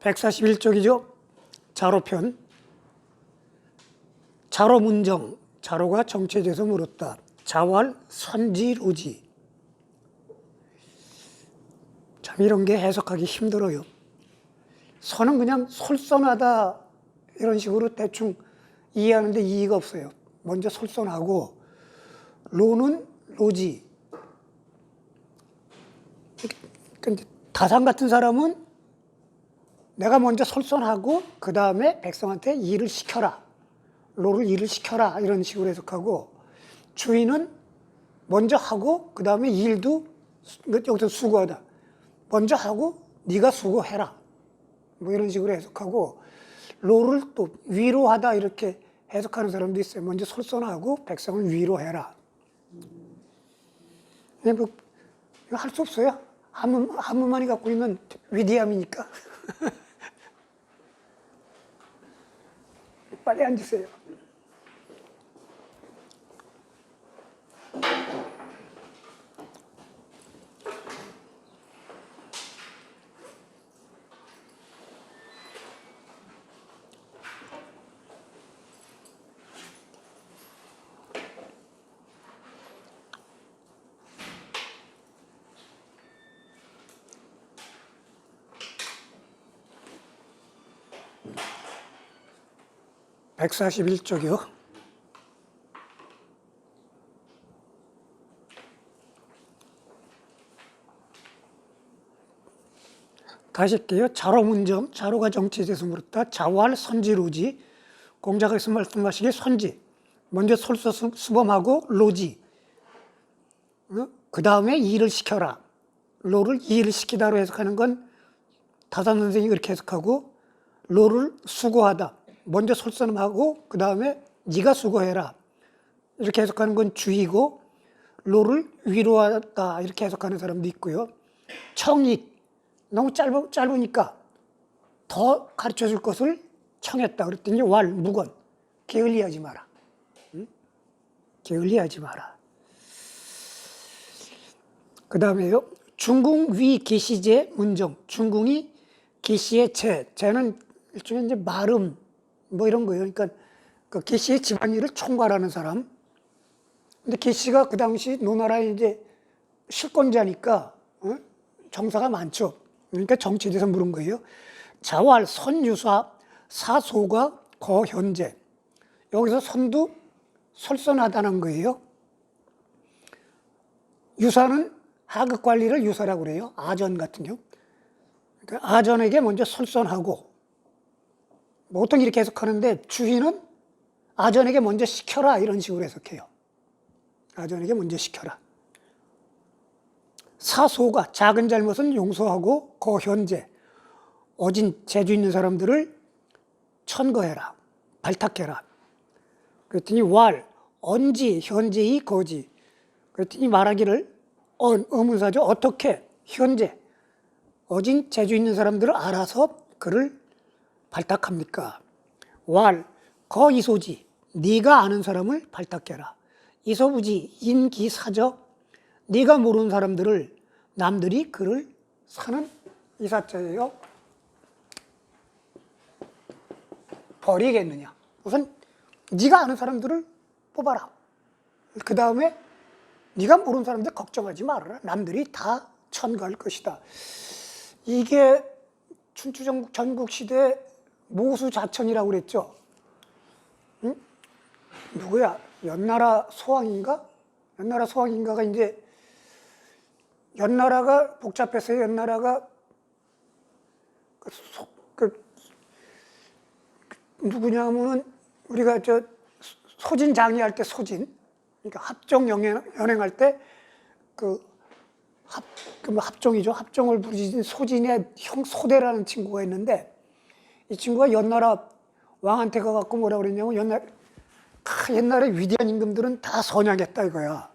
141쪽이죠. 자로편. 자로문정, 자로가 정치에 대해서 물었다. 자활, 선지로지. 참 이런 게 해석하기 힘들어요. 선은 그냥 솔선하다 이런 식으로 대충 이해하는데 이의가 없어요. 먼저 솔선하고, 로는 로지. 근데 다산 같은 사람은 내가 먼저 솔선하고 그 다음에 백성한테 일을 시켜라. 로를 일을 시켜라 이런 식으로 해석하고, 주인은 먼저 하고 그 다음에 일도 여기서 수고하다. 먼저 하고 네가 수고해라. 뭐 이런 식으로 해석하고, 로를 또 위로하다 이렇게 해석하는 사람도 있어요. 먼저 솔선하고 백성을 위로해라. 뭐 할 수 없어요. 한문만이 갖고 있는 위대함이니까. 빨리 앉으세요. (141쪽이요) 다시 할게요. 자로문정, 자로가 정치에 대해서 물었다. 자활, 선지로지. 공자께서 말씀하시기에 선지, 먼저 솔선수범하고 로지, 그 다음에 일을 시켜라. 로를 일을 시키다로 해석하는 건 다산 선생이 그렇게 해석하고, 로를 수고하다, 먼저 솔선하고 그 다음에 네가 수고해라 이렇게 해석하는 건 주의고, 로를 위로하다 이렇게 해석하는 사람도 있고요. 청익, 너무 짧으니까 더 가르쳐줄 것을 청했다 그랬더니 왈, 무건, 게을리하지 마라. 게을리하지 마라. 그 다음에요, 중궁위 계시제 문정. 중궁이 계시의 제는 일종의 이제 마름 뭐 이런 거예요. 그러니까 그 계시의 집안일을 총괄하는 사람. 근데 계시가 그 당시 노나라의 이제 실권자니까 정사가 많죠. 그러니까 정치에 대해서 물은 거예요. 자활, 선유사, 사소가 거현재. 여기서 선도 솔선하다는 거예요. 유사는 하급 관리를 유사라고 그래요. 아전 같은 경우. 그러니까 아전에게 먼저 솔선하고, 보통 이렇게 해석하는데 주인은 아전에게 먼저 시켜라 이런 식으로 해석해요. 아전에게 먼저 시켜라. 사소가, 작은 잘못은 용서하고, 거현재, 어진 재주 있는 사람들을 천거해라, 발탁해라. 그랬더니 왈, 언지, 현재의 거지. 그랬더니 말하기를 의문사죠. 어떻게 현재 어진 재주 있는 사람들을 알아서 그를 발탁합니까? 왈, 거이소지, 네가 아는 사람을 발탁해라. 이소부지, 인기사적, 네가 모르는 사람들을 남들이 그를 사는 이사자예요. 버리겠느냐. 우선 네가 아는 사람들을 뽑아라. 그 다음에 네가 모르는 사람들 걱정하지 말아라. 남들이 다 천거할 것이다. 이게 춘추 전국시대 모수자천이라고 그랬죠. 응? 누구야? 연나라 소왕인가? 연나라 소왕인가가 이제, 연나라가 복잡해서 연나라가 누구냐면은 우리가 소진 장의할 때 소진, 그러니까 합종 연행할 때 합종이죠. 합종을 부르짖은 소진의 형 소대라는 친구가 있는데, 이 친구가 연나라 왕한테 가갖고 뭐라 그랬냐면, 옛날에 위대한 임금들은 다 선양했다 이거야.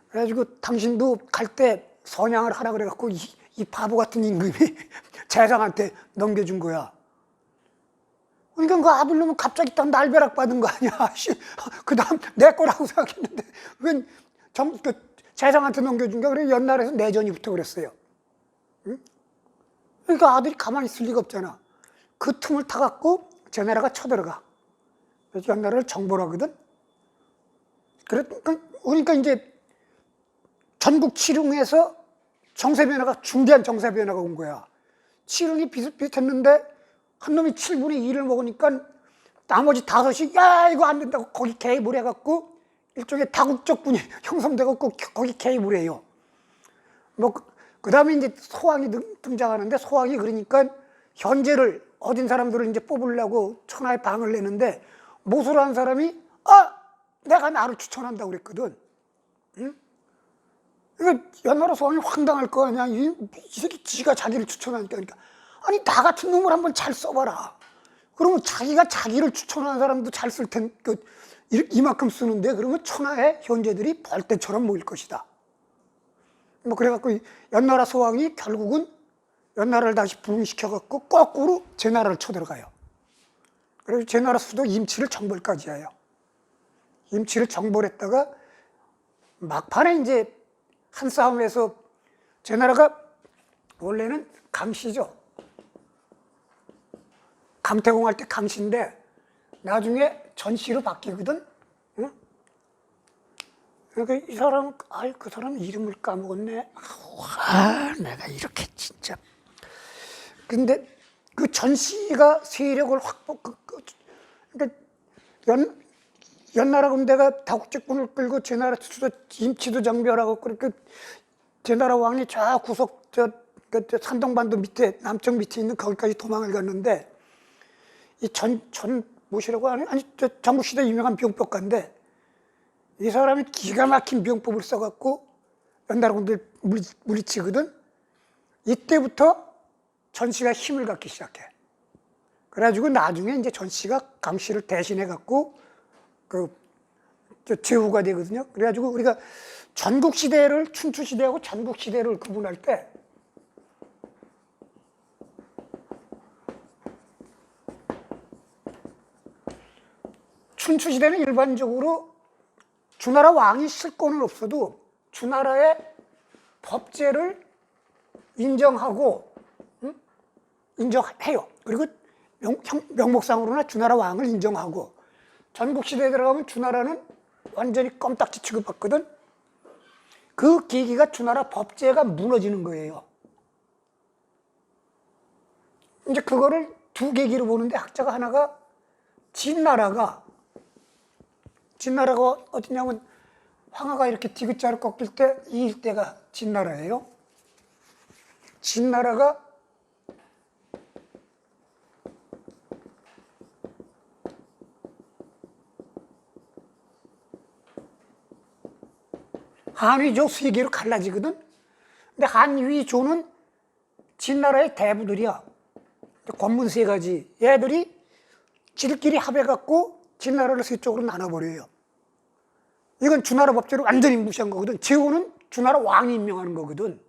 그래가지고 당신도 갈 때 선양을 하라 그래갖고 이 바보 같은 임금이 재상한테 넘겨준 거야. 그러니까 그 아들놈은 갑자기 딱 날벼락 받은 거 아니야. 그 다음 내 거라고 생각했는데 왜 재상한테 넘겨준가? 그래 연날에서 내전이 붙어 그랬어요. 응? 그러니까 아들이 가만히 있을 리가 없잖아. 그 틈을 타갖고 제나라가 쳐들어가. 연나라를 정벌 하거든. 그러니까 이제 전국 칠흥에서 정세변화가, 중대한 정세변화가 온 거야. 칠흥이 비슷비슷했는데 한 놈이 7분의 2를 먹으니까 나머지 5이 야 이거 안 된다고 거기 개입을 해갖고 일종의 다국적군이 형성돼갖고 거기 개입을 해요. 뭐 그 다음에 이제 소왕이 등장하는데, 소왕이 그러니까 현재를 얻은 사람들을 이제 뽑으려고 천하에 방을 내는데 모술을 한 사람이 내가 나를 추천한다고 그랬거든. 응? 이거 연나라 소왕이 황당할 거 아니야. 이 새끼 지가 자기를 추천하니까. 그러니까 아니 나 같은 놈을 한번 잘 써봐라. 그러면 자기가 자기를 추천하는 사람도 잘 쓸 텐, 이만큼 쓰는데 그러면 천하의 현재들이 벌떼처럼 모일 것이다. 뭐 그래갖고 연나라 소왕이 결국은 연나라를 다시 부흥시켜갖고 거꾸로 제나라를 쳐들어가요. 그래서 제나라 수도 임치를 정벌까지 해요. 임치를 정벌했다가 막판에 이제 한 싸움에서 제나라가 원래는 강씨죠. 강태공 할 때 강씨인데 나중에 전씨로 바뀌거든. 응? 그러니까 이 사람, 그 사람 이름을 까먹었네. 내가 이렇게 진짜. 근데 그 전씨가 세력을 그러니까 연나라 군대가 다국적군을 끌고 제나라 수도 임치도 정벌하고 그렇게 제나라 왕이 저 구석 산동반도 밑에 남쪽 밑에 있는 거기까지 도망을 갔는데 이 뭐시라고 하니? 아니 전국시대 유명한 병법가인데 이 사람이 기가 막힌 병법을 써갖고 연나라 군대 물리치거든. 이때부터 전씨가 힘을 갖기 시작해. 그래가지고 나중에 이제 전씨가 강씨를 대신해갖고 제후가 되거든요. 그래가지고 우리가 전국시대를, 춘추시대하고 전국시대를 구분할 때 춘추시대는 일반적으로 주나라 왕이 실권은 없어도 주나라의 법제를 인정하고, 인정해요. 그리고 명목상으로나 주나라 왕을 인정하고, 전국시대에 들어가면 주나라는 완전히 껌딱지 취급받거든. 그 계기가 주나라 법제가 무너지는 거예요. 이제 그거를 두 계기로 보는데 학자가 하나가 진나라가 어디냐면 황하가 이렇게 디귿자를 꺾일 때 이 일대가 진나라예요. 진나라가 한위조 세 개로 갈라지거든. 근데 한위조는 진나라의 대부들이야. 권문 세 가지. 얘들이 지들끼리 합해갖고 진나라를 세 쪽으로 나눠버려요. 이건 주나라 법제를 완전히 무시한 거거든. 제후는 주나라 왕이 임명하는 거거든.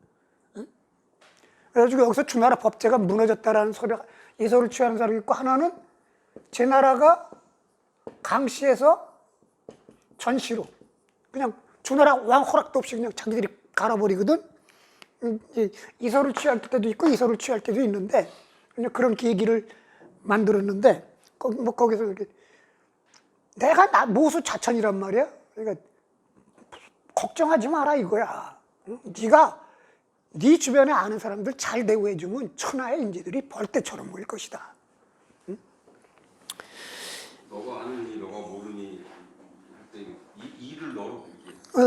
그래가지고 여기서 주나라 법제가 무너졌다라는 소리가, 이 소리를 취하는 사람이 있고, 하나는 제나라가 강씨에서 전씨로 그냥 주나라 왕 허락도 없이 그냥 자기들이 갈아버리거든. 이 소리를 취할 때도 있고 이 소리를 취할 때도 있는데 그냥 그런 계기를 만들었는데 거기서 이렇게 내가 모수 자천이란 말이야. 그러니까 걱정하지 마라 이거야. 네가 네 주변에 아는 사람들 잘 대우해주면 천하의 인재들이 벌떼처럼 모일 것이다. 너가 아느니 너가 모르니 할 때 이를 넣어.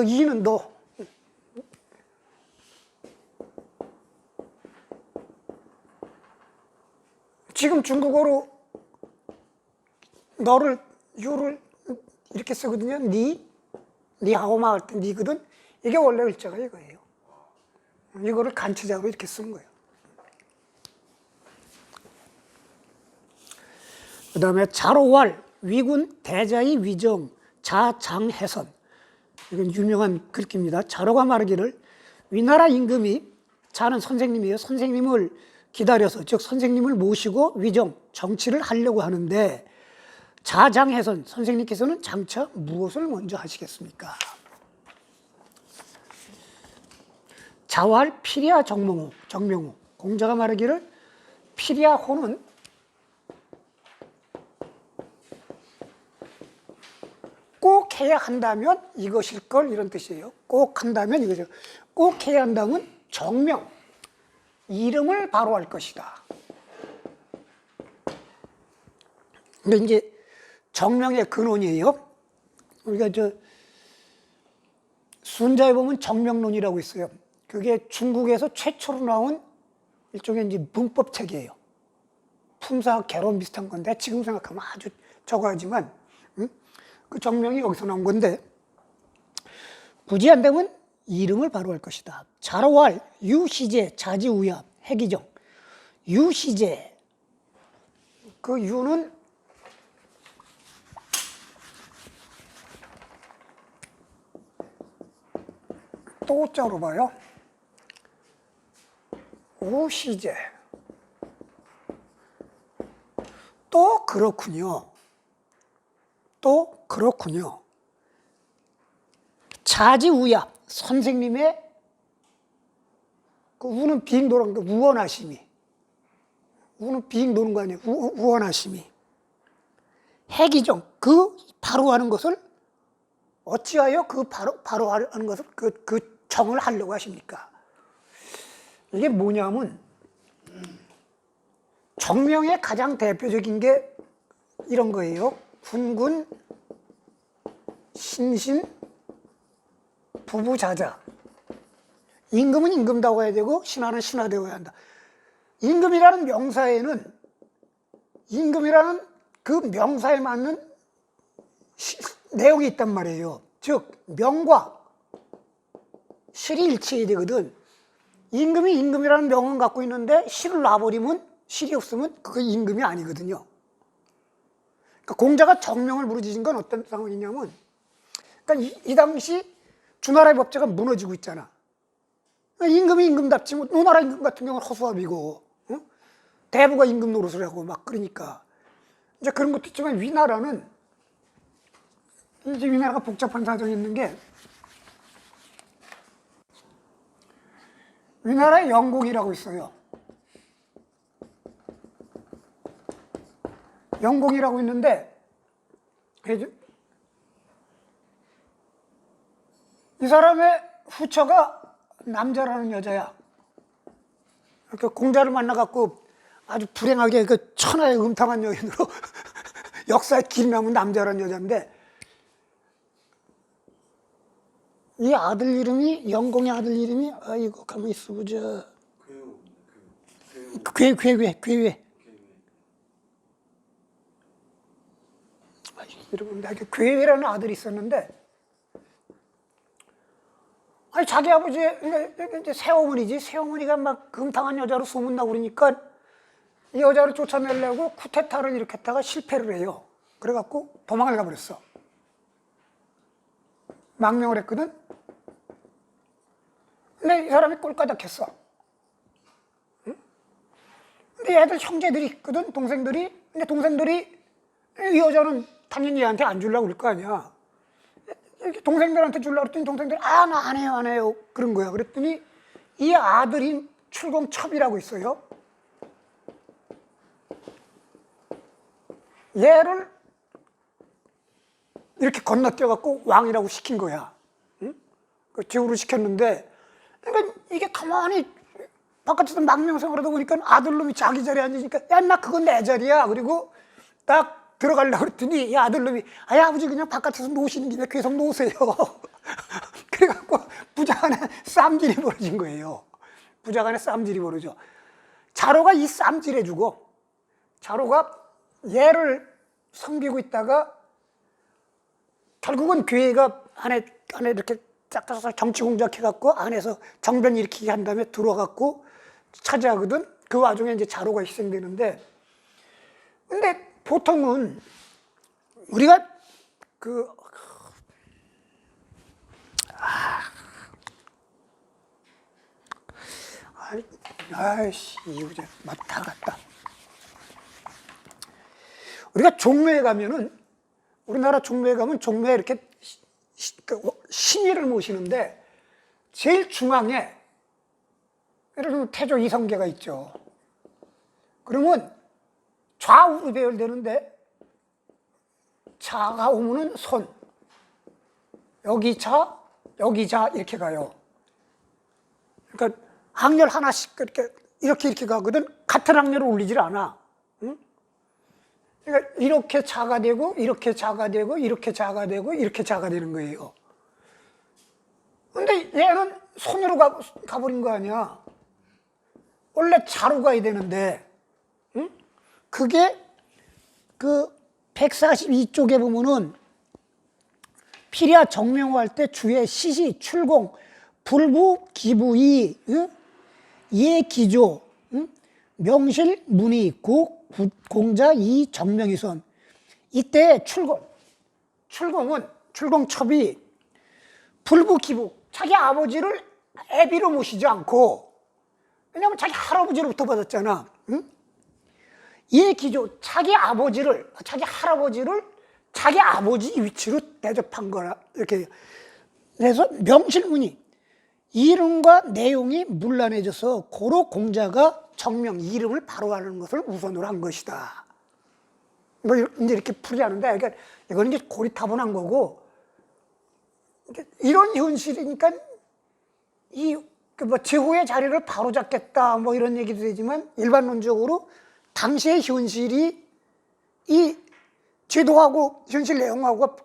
이는 너. 지금 중국어로 너를 유를 이렇게 쓰거든요. 니하오마 할 때 니거든. 이게 원래 글자가 이거예요. 이거를 간치자로 이렇게 쓴 거예요. 그 다음에 자로왈, 위군, 대자의 위정, 자장해선. 이건 유명한 글귀입니다. 자로가 말하기를 위나라 임금이, 자는 선생님이에요. 선생님을 기다려서, 즉 선생님을 모시고 위정, 정치를 하려고 하는데 자장해선, 선생님께서는 장차 무엇을 먼저 하시겠습니까? 자왈 피리아 정명호. 공자가 말하기를 피리아호는 꼭 해야 한다면 이것일 걸 이런 뜻이에요. 꼭 한다면 이거죠. 꼭 해야 한다면 정명, 이름을 바로 할 것이다. 근데 이제 정명의 근원이에요. 우리가 순자에 보면 정명론이라고 있어요. 그게 중국에서 최초로 나온 일종의 이제 문법 책이에요. 품사학 개론 비슷한 건데 지금 생각하면 아주 저거하지만 그 정명이 여기서 나온 건데 굳이 안 되면 이름을 바로 할 것이다. 자로할 유시제 자지우야 해기정 유시제 그 유는 또자로 봐요. 우시제 또 그렇군요. 또 그렇군요. 자지우야 선생님의 그 우는 빙 도는 거 우원하심이 우는 빙 도는 거 아니에요. 우원하심이 해기정 그 바로 하는 것을 어찌하여 그 바로 하는 것을 그 정을 하려고 하십니까? 이게 뭐냐면 정명의 가장 대표적인 게 이런 거예요. 군군, 신신, 부부자자. 임금은 임금다워야 되고 신하는 신하되어야 한다. 임금이라는 명사에는 임금이라는 그 명사에 맞는 내용이 있단 말이에요. 즉 명과 실이 일치해야 되거든. 임금이 임금이라는 명은 갖고 있는데 실을 놔버리면 실이 없으면 그게 임금이 아니거든요. 그러니까 공자가 정명을 부르짖은 건 어떤 상황이냐면 그러니까 이 당시 주나라의 법제가 무너지고 있잖아. 임금이 임금답지 뭐 노나라 임금 같은 경우는 허수아비고 대부가 임금 노릇을 하고 막 그러니까 이제 그런 것도 있지만 위나라는 이제 위나라가 복잡한 사정이 있는 게 위나라에 영공이라고 있어요. 영공이라고 있는데 이 사람의 후처가 남자라는 여자야. 이렇게 공자를 만나갖고 아주 불행하게 그 천하의 음탕한 여인으로 역사에 길 남은 남자라는 여자인데 이 아들 이름이 영공의 아들 이름이 아이고 가만히 있어보자. 괴회. 여러분 나 괴회라는 아들이 있었는데 아니 자기 아버지 이제 새어머니지 새어머니가 막 금탕한 여자로 소문나고 그러니까 이 여자를 쫓아내려고 쿠데타를 일으켰다가 실패를 해요. 그래갖고 도망을 가버렸어. 망명을 했거든. 근데 이 사람이 꼴까닥했어. 응? 근데 애들 형제들이 있거든, 동생들이. 근데 동생들이 이 여자는 당연히 얘한테 안 주려고 그럴 거 아니야. 동생들한테 주려고 그랬더니 동생들이 나 안 해요. 그런 거야. 그랬더니 이 아들인 출공첩이라고 있어요. 얘를 이렇게 건너뛰어갖고 왕이라고 시킨 거야. 응? 그 제후를 시켰는데 그러니까 이게 가만히 바깥에서 망명생활 하다 보니까 아들놈이 자기 자리에 앉으니까 야, 나 그건 내 자리야. 그리고 딱 들어가려고 그랬더니 이 아들놈이 아버지 그냥 바깥에서 노시는 김에 계속 노세요. 그래갖고 부자간에 쌈질이 벌어진 거예요. 부자간에 쌈질이 벌어져. 자로가 이 쌈질해주고 자로가 얘를 섬기고 있다가 결국은 교회가 안에 이렇게 짝짝짝 정치 공작해갖고 안에서 정변 일으키게 한 다음에 들어와갖고 차지하거든. 그 와중에 이제 자로가 희생되는데, 근데 보통은 우리가 아이씨 이후제 막 다 갔다. 우리가 종묘에 가면은 우리나라 종묘에 가면 종묘에 이렇게 신의를 모시는데 제일 중앙에 예를 들면 태조 이성계가 있죠. 그러면 좌우로 배열되는데 좌가 오면은 손, 여기 자, 여기 자 이렇게 가요. 그러니까 항렬 하나씩 이렇게 가거든. 같은 항렬을 올리질 않아. 응? 그러니까 이렇게 자가 되고 이렇게 자가 되고 이렇게 자가 되고 이렇게 자가 되는 거예요. 근데 얘는 손으로 가버린 거 아니야. 원래 자로 가야 되는데, 응? 그게 그 142쪽에 보면은 피리아 정명호 할 때 주의 시시 출공 불부 기부이 응? 예 기조 응? 명실 문이 있고 공자 이 정명이선 이때 출공은 출공첩이 불부 기부 자기 아버지를 애비로 모시지 않고 왜냐하면 자기 할아버지로부터 받았잖아. 응? 예 기조 자기 할아버지를 자기 아버지 위치로 대접한 거라 이렇게 그래서 명실문이 이름과 내용이 문란해져서 고로 공자가 정명 이름을 바로 하는 것을 우선으로 한 것이다. 뭐 이제 이렇게 풀이하는데 그러니까 이건 이제 고리타분한 거고 이런 현실이니까 뭐 제후의 자리를 바로 잡겠다 뭐 이런 얘기도 되지만 일반론적으로 당시의 현실이 이 제도하고 현실 내용하고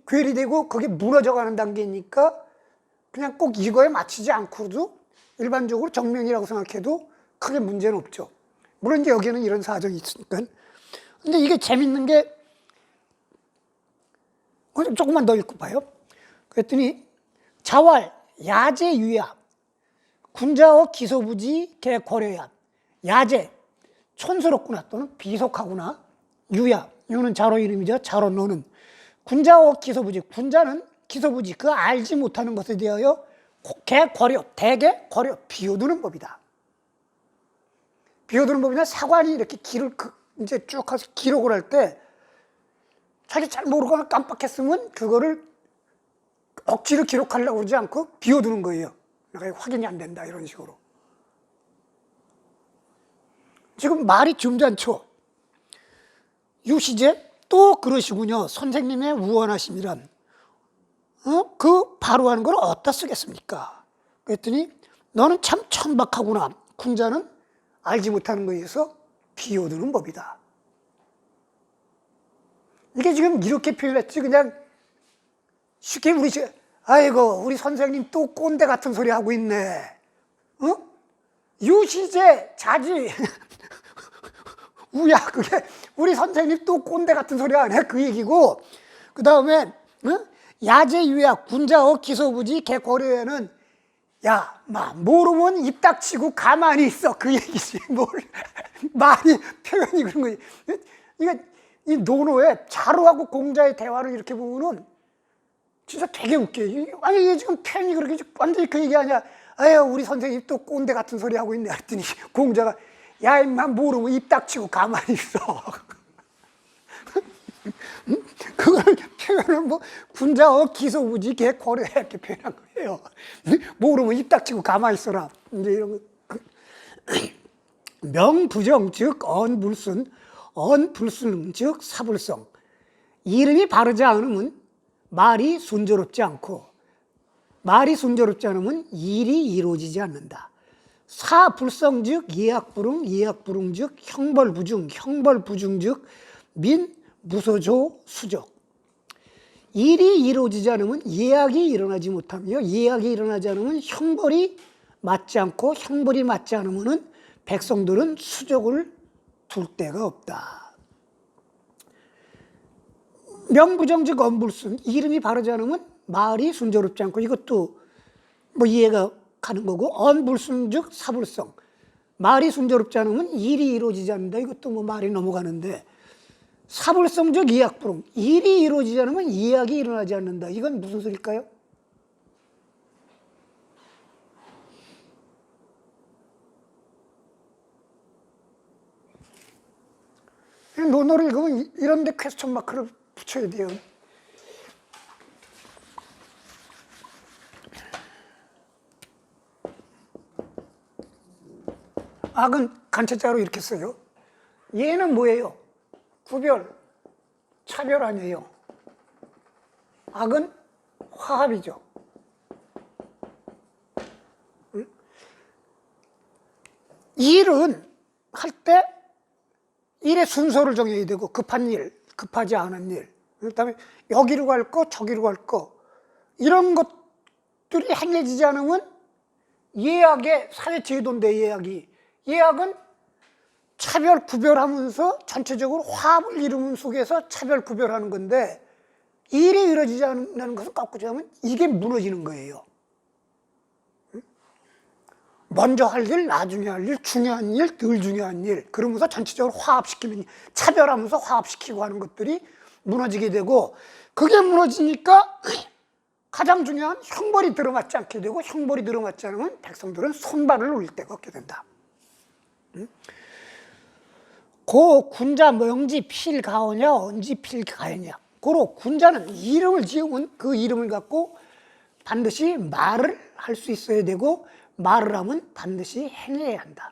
괴리되고 그게 무너져가는 단계니까 그냥 꼭 이거에 맞추지 않고도 일반적으로 정명이라고 생각해도 크게 문제는 없죠. 물론 이제 여기는 이런 사정이 있으니까. 근데 이게 재밌는 게 조금만 더 읽고 봐요. 그랬더니 자왈 야제 유야 군자어 기소부지 개거래야 야제 촌스럽구나 또는 비속하구나 유야 유는 자로 이름이죠. 자로 너는 군자어 기소부지 군자는 기소부지 그 알지 못하는 것에 대하여 개거려 대개 거려 비워두는 법이다. 비워두는 법이나 사관이 이렇게 이제 쭉 가서 기록을 할 때 자기 잘 모르거나 깜빡했으면 그거를 억지로 기록하려고 그러지 않고 비워두는 거예요. 내가 확인이 안 된다 이런 식으로. 지금 말이 점잖죠. 유시제 또 그러시군요. 선생님의 우원하심이란 그 바로 하는 걸 어디다 쓰겠습니까? 그랬더니 너는 참 천박하구나. 군자는 알지 못하는 거에 의해서 비워두는 법이다. 이게 지금 이렇게 표현했지 그냥 쉽게 아이고 우리 선생님 또 꼰대 같은 소리 하고 있네. 유시제 자지 우야 그게 우리 선생님 또 꼰대 같은 소리 안 해 그 얘기고 그 다음에 야제 유야 군자어 기소부지 개고려에는 야 모르면 입 닥치고 가만히 있어 그 얘기지 뭘 말이 표현이 그런 거지. 이게 이 논어에 자로하고 공자의 대화를 이렇게 보면은 진짜 되게 웃겨. 아니 이게 지금 표현이 그렇게 완전히 그 얘기 아니야. 아유 우리 선생님 또 꼰대 같은 소리 하고 있네 했더니 공자가 야 임마 모르면 입 닥치고 가만히 있어. 그걸 표현을 뭐 군자어 기소부지 개고려 이렇게 표현한 거예요. 모르면 입 닥치고 가만히 있어라. 이제 이런 거. 명부정 즉 언불순 언불순 즉 사불성 이름이 바르지 않으면 말이 순조롭지 않고 말이 순조롭지 않으면 일이 이루어지지 않는다. 사불성 즉 예약불응 예약불응 즉 형벌부중 형벌부중 즉 민무소조 수적 일이 이루어지지 않으면 예약이 일어나지 못하며 예약이 일어나지 않으면 형벌이 맞지 않고 형벌이 맞지 않으면 백성들은 수적을 둘 데가 없다. 명부정 즉 언불순 이름이 바르지 않으면 말이 순조롭지 않고 이것도 뭐 이해가 가는 거고 언불순 즉 사불성 말이 순조롭지 않으면 일이 이루어지지 않는다. 이것도 뭐 말이 넘어가는데 사불성 즉 예약불응 일이 이루어지지 않으면 예약이 일어나지 않는다. 이건 무슨 소리일까요? 논어를 읽으면 이런 데 퀘스천 마크를 붙여야 돼요. 악은 간체자로 이렇게 써요. 얘는 뭐예요? 구별, 차별 아니에요. 악은 화합이죠. 응? 일은 할 때 일의 순서를 정해야 되고, 급한 일, 급하지 않은 일, 그다음에 여기로 갈 거, 저기로 갈 거, 이런 것들이 행해지지 않으면 예약의 사회제도인데, 예약은 차별 구별하면서 전체적으로 화합을 이루는 속에서 차별 구별하는 건데, 일이 이루어지지 않는 것을 깎고자 하면 이게 무너지는 거예요. 먼저 할 일, 나중에 할 일, 중요한 일, 덜 중요한 일, 그러면서 전체적으로 화합시키면, 차별하면서 화합시키고 하는 것들이 무너지게 되고, 그게 무너지니까 가장 중요한 형벌이 들어맞지 않게 되고, 형벌이 들어맞지 않으면 백성들은 손발을 올릴 데가 없게 된다. 고 군자 명지 필가오냐 언지 필가오냐, 고로 군자는 이름을 지으면 그 이름을 갖고 반드시 말을 할 수 있어야 되고, 말을 하면 반드시 행해야 한다.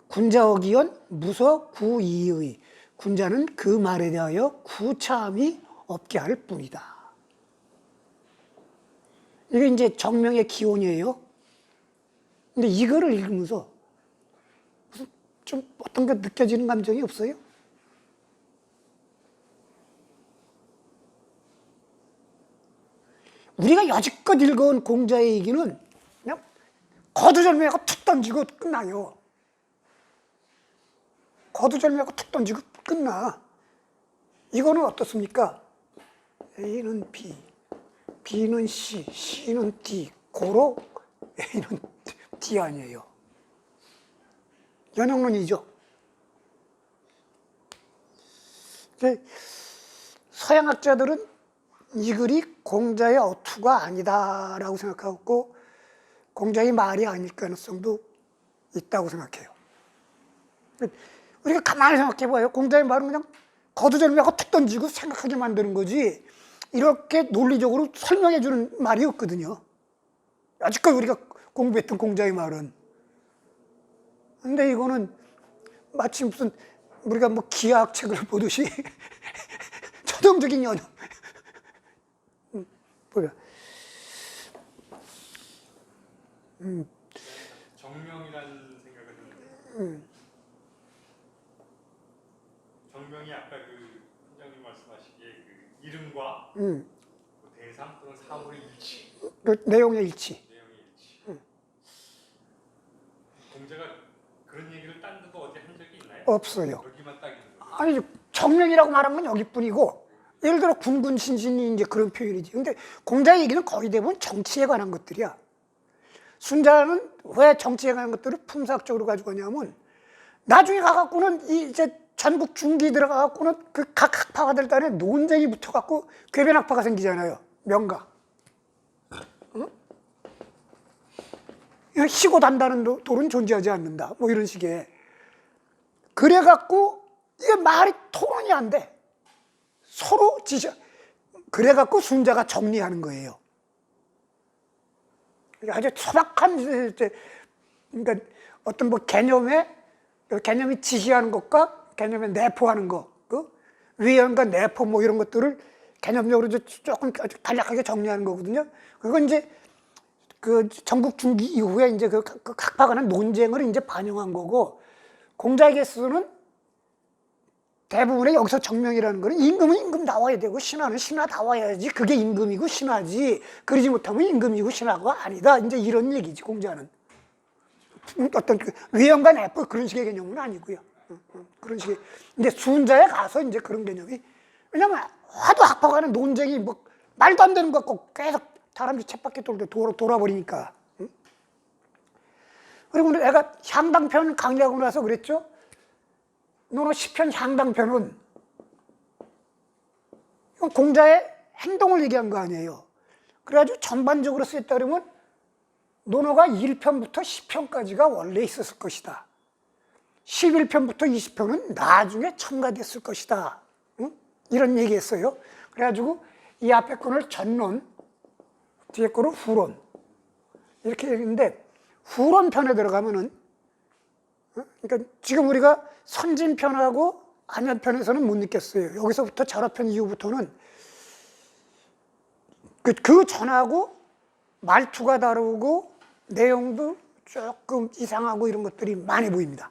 군자어기연 무서 구이의, 군자는 그 말에 대하여 구차함이 없게 할 뿐이다. 이게 이제 정명의 기원이에요. 근데 이거를 읽으면서 무슨 좀 어떤 게 느껴지는 감정이 없어요? 우리가 여지껏 읽어온 공자의 얘기는 그냥 거두절미하고 툭 던지고 끝나요. 거두절미하고 툭 던지고 끝나. 이거는 어떻습니까? A는 B, B는 C, C는 D, 고로 A는 D 아니에요. 연역론이죠. 서양학자들은 이 글이 공자의 어투가 아니다라고 생각하고, 공자의 말이 아닐 가능성도 있다고 생각해요. 우리가 가만히 생각해봐요. 공자의 말은 그냥 거두절미하고 툭 던지고 생각하게 만드는 거지, 이렇게 논리적으로 설명해주는 말이 없거든요. 아직까지 우리가 공부했던 공자의 말은. 근데 이거는 마치 무슨 우리가 뭐 기하학 책을 보듯이 초등적인 연영. 뭐야? 정명이라는 생각을 했는데, 정명이 아까 그 팀장님 말씀하시기에 그 이름과 그 대상 또는 사물의 일치, 그 내용의 일치. 내용의 일치. 공자가 그런 얘기를 딴 데도 어디 한 적이 있나요? 없어요. 여기만 딱 있는 거예요. 아니, 정명이라고 말한 건 여기뿐이고, 예를 들어 군군신신이 이제 그런 표현이지. 근데 공자의 얘기는 거의 대부분 정치에 관한 것들이야. 순자는 왜 정치에 관한 것들을 품사학적으로 가지고 가냐면, 나중에 가갖고는 이제 전국 중기 들어가갖고는 그 각 학파가들 간에 논쟁이 붙어갖고 궤변학파가 생기잖아요. 명가. 응? 희고 단다는 돌은 존재하지 않는다. 뭐 이런 식의. 그래갖고 이게 말이 토론이 안 돼. 서로 그래갖고 순자가 정리하는 거예요. 아주 소박한, 그러니까 어떤 뭐 개념이 지시하는 것과 개념에 내포하는 거, 그 위헌과 내포 뭐 이런 것들을 개념적으로 조금 간략하게 정리하는 거거든요. 그건 이제 그 전국 중기 이후에 이제 그 각파 간의 논쟁을 이제 반영한 거고, 공자의 개수는 대부분의 여기서 정명이라는 거는 임금은 임금 나와야 되고 신하는 신하 나와야지, 그게 임금이고 신하지, 그러지 못하면 임금이고 신하가 아니다, 이제 이런 얘기지. 공자는 어떤 위헌과 내포 그런 식의 개념은 아니고요. 그런 식의. 근데 순자에 가서 이제 그런 개념이, 왜냐면 하도 학파 간의 논쟁이 뭐 말도 안 되는 것 같고 계속 사람들이 쳇바퀴 돌아버리니까. 그리고 내가 향당편 강의하고 나서 그랬죠. 너는 시편 향당편은 공자의 행동을 얘기한 거 아니에요. 그래가지고 전반적으로 쓰였다 그러면 논어가 1편부터 10편까지가 원래 있었을 것이다. 11편부터 20편은 나중에 첨가됐을 것이다. 응? 이런 얘기했어요. 그래가지고 이 앞에 거를 전론, 뒤에 거를 후론, 이렇게 얘기했는데, 후론편에 들어가면은, 그러니까 지금 우리가 선진편하고 안연편에서는 못 느꼈어요. 여기서부터 절하편 이후부터는 그 전하고 말투가 다르고 내용도 조금 이상하고 이런 것들이 많이 보입니다.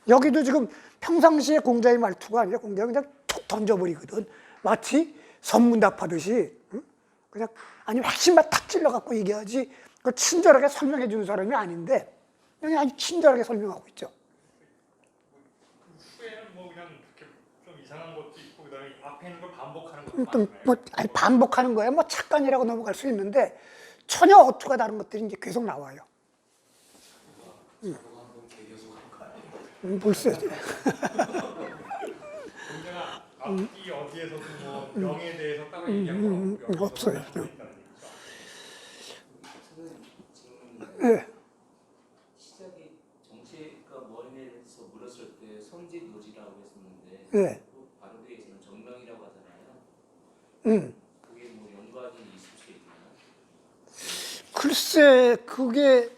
여기도 지금 평상시에 공자의 말투가 아니라 공자가 그냥 툭 던져버리거든. 마치 선문답하듯이. 응? 그냥 아니면 핵심만 탁 찔러갖고 얘기하지 그 친절하게 설명해 주는 사람이 아닌데 그냥 아주 친절하게 설명하고 있죠. 후에는 뭐 그냥 그렇게 좀 이상한 것도 있고 그다음에 앞에 있는 걸 반복하는 것도 또 많아요. 뭐 아니, 반복하는 거야. 뭐 착간이라고 넘어갈 수 있는데 전혀 어투가 다른 것들이 이제 계속 나와요. 벌써 공자가 앞뒤 어디에서도 뭐 명에 대해서 따로 얘기한 건 없어요. 있다는 얘기죠. 예. 시작이 정치가 뭐에 대해서 물었을 때 선지노지라고 했었는데 예. 또 바로 뒤에 있는 정명이라고 하잖아요. 음. 그게 뭐 연관이 있을 수 있나요? 글쎄 그게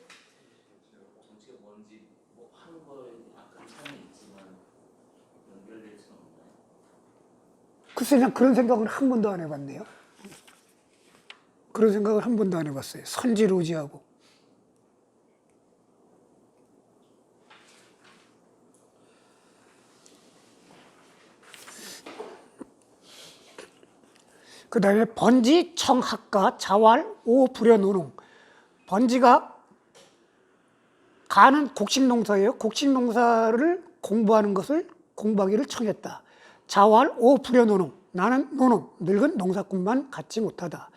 정치가 뭔지 뭐 하는 거에 약간 차이는 있지만 연결될 수는 없나요? 글쎄 그냥 그런 생각은 한 번도 안 해봤네요. 그런 생각을 한 번도 안 해봤어요. 선지로지하고. 그 다음에 번지, 청학과, 자활, 오, 불여, 노농. 번지가 가는 곡식농사예요. 곡식농사를 공부하는 것을 공부하기를 청했다. 자활, 오, 불여, 노농. 나는 노농, 늙은 농사꾼만 갖지 못하다.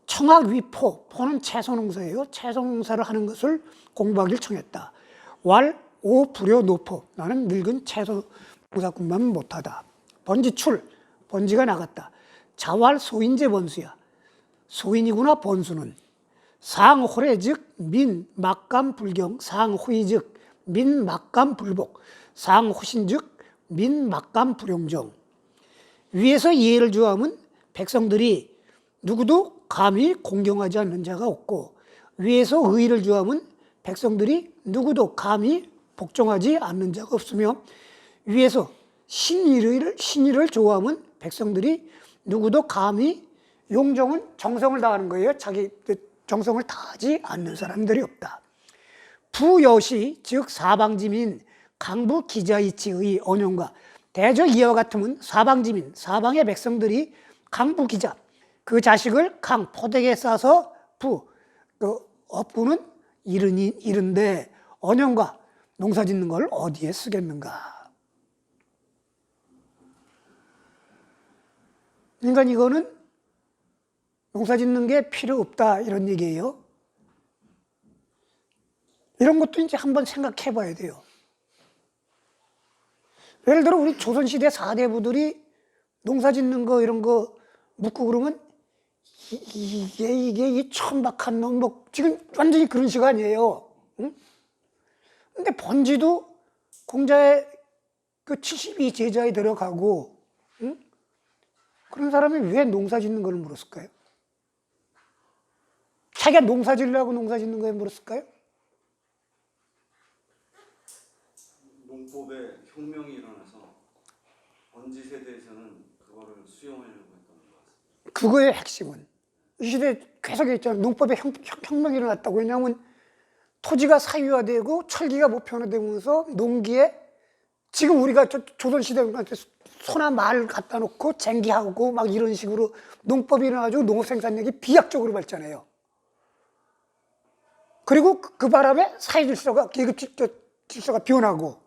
청학, 위포, 포는 채소농사예요. 채소농사를 하는 것을 공부하기를 청했다. 왈, 오, 불여, 노포. 나는 늙은 채소 농사꾼만 못하다. 번지, 출, 번지가 나갔다. 자활 소인제 번수야. 소인이구나 번수는. 상호래 즉 민, 막감, 불경. 상호이 즉 민, 막감, 불복. 상호신 즉 민, 막감, 불용정. 위에서 예를 주하면 백성들이 누구도 감히 공경하지 않는 자가 없고 위에서 의를 주하면 백성들이 누구도 감히 복종하지 않는 자가 없으며 위에서 신의를 좋아하면 백성들이 누구도 감히 용정은 정성을 다하는 거예요. 자기 정성을 다하지 않는 사람들이 없다. 부여시 즉 사방지민 강부 기자이치의 언용과 대저 이와 같으면 사방지민 사방의 백성들이 강부 기자 그 자식을 강 포대에 싸서 업부는 이른데 언용과 농사 짓는 걸 어디에 쓰겠는가. 그러니까 이거는 농사 짓는 게 필요 없다 이런 얘기예요. 이런 것도 이제 한번 생각해 봐야 돼요. 예를 들어 우리 조선시대 4대부들이 농사 짓는 거 이런 거 묻고 그러면 이게 이 천박한 놈 뭐 지금 완전히 그런 시간이에요. 응? 근데 번지도 공자의 그 72제자에 들어가고 응? 그런 사람이 왜 농사 짓는 걸 물었을까요? 자기가 농사 지으려고 농사 짓는 거에 물었을까요? 농법에 혁명이 일어나서 번지 세대에서는 그거를 수용하려고 했던 것 같습니다. 그거의 핵심은 이 시대에 계속 있잖아요. 농법에 혁명이 일어났다고. 왜냐하면 토지가 사유화되고 철기가 보편화되면서 농기에 지금 우리가 조선시대한테 소나 말 갖다 놓고 쟁기하고 막 이런 식으로 농법이 일어나가지고 농업 생산력이 비약적으로 발전해요. 그리고 그 바람에 사회 질서가 계급 질서가 변하고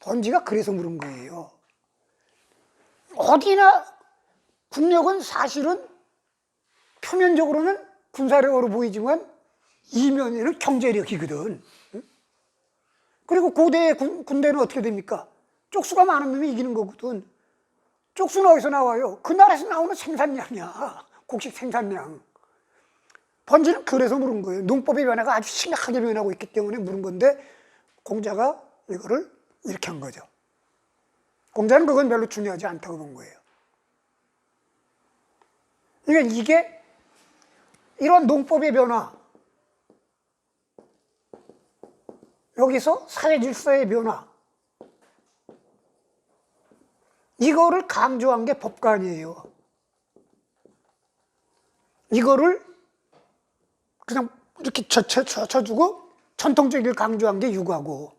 번지가 그래서 물은 거예요. 어디나 국력은 사실은 표면적으로는 군사력으로 보이지만 이면에는 경제력이거든. 그리고 고대의 군대는 어떻게 됩니까? 쪽수가 많은 놈이 이기는 거거든. 쪽수는 어디서 나와요? 그 나라에서 나오는 생산량이야. 곡식 생산량. 번지는 그래서 물은 거예요. 농법의 변화가 아주 심각하게 변하고 있기 때문에 물은 건데 공자가 이거를 이렇게 한 거죠. 공자는 그건 별로 중요하지 않다고 본 거예요. 그러니까 이게 이런 농법의 변화, 여기서 사회 질서의 변화, 이거를 강조한 게 법관이에요. 이거를 그냥 이렇게 쳐주고 전통적인 강조한 게 유가고,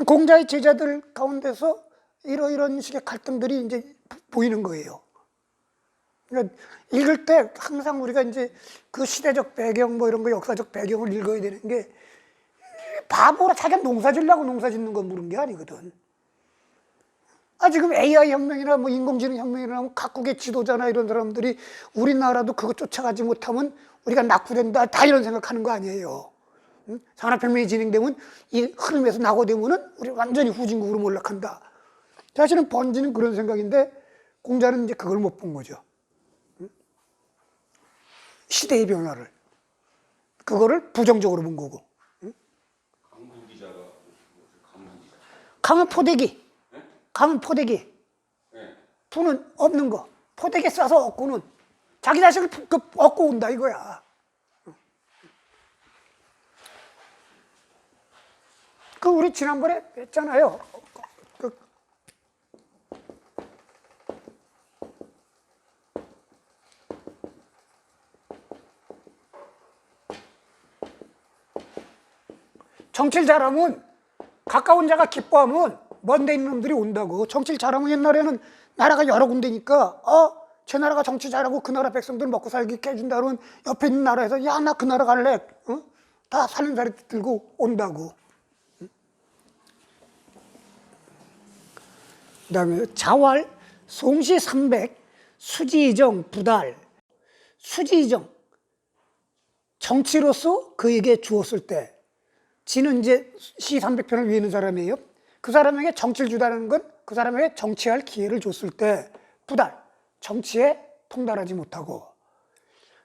공자의 제자들 가운데서 이런 식의 갈등들이 이제 보이는 거예요. 그러니까 읽을 때 항상 우리가 이제 그 시대적 배경 뭐 이런 거 역사적 배경을 읽어야 되는 게, 바보라 자기가 농사 지으려고 농사 짓는 건 물은 게 아니거든. 지금 AI 혁명이나 뭐 인공지능 혁명이나 뭐 각국의 지도자나 이런 사람들이 우리나라도 그거 쫓아가지 못하면 우리가 낙후된다, 다 이런 생각하는 거 아니에요. 산업혁명이 진행되면 이 흐름에서 낙오되면은 우리 완전히 후진국으로 몰락한다. 사실은 번지는 그런 생각인데 공자는 이제 그걸 못 본 거죠. 시대의 변화를, 그거를 부정적으로 본 거고. 강부 기자가 강부 기자. 강은 포대기, 네? 강은 포대기, 네. 부는 없는 거, 포대기 싸서 얻고는 자기 자식을 얻고 온다 이거야. 그 우리 지난번에 했잖아요. 정치를 잘하면, 가까운 자가 기뻐하면 먼 데 있는 놈들이 온다고. 정치를 잘하면, 옛날에는 나라가 여러 군데니까 제 나라가 정치 잘하고 그 나라 백성들 먹고 살게 해준다 그러면 옆에 있는 나라에서 야, 나 그 나라 갈래, 다 살림살이 들고 온다고. 그 다음에 자활, 송시 300, 수지이정, 부달. 수지이정, 정치로서 그에게 주었을 때, 지는 이제 시 300편을 위하는 사람이에요. 그 사람에게 정치를 주다는 건 그 사람에게 정치할 기회를 줬을 때, 부달, 정치에 통달하지 못하고.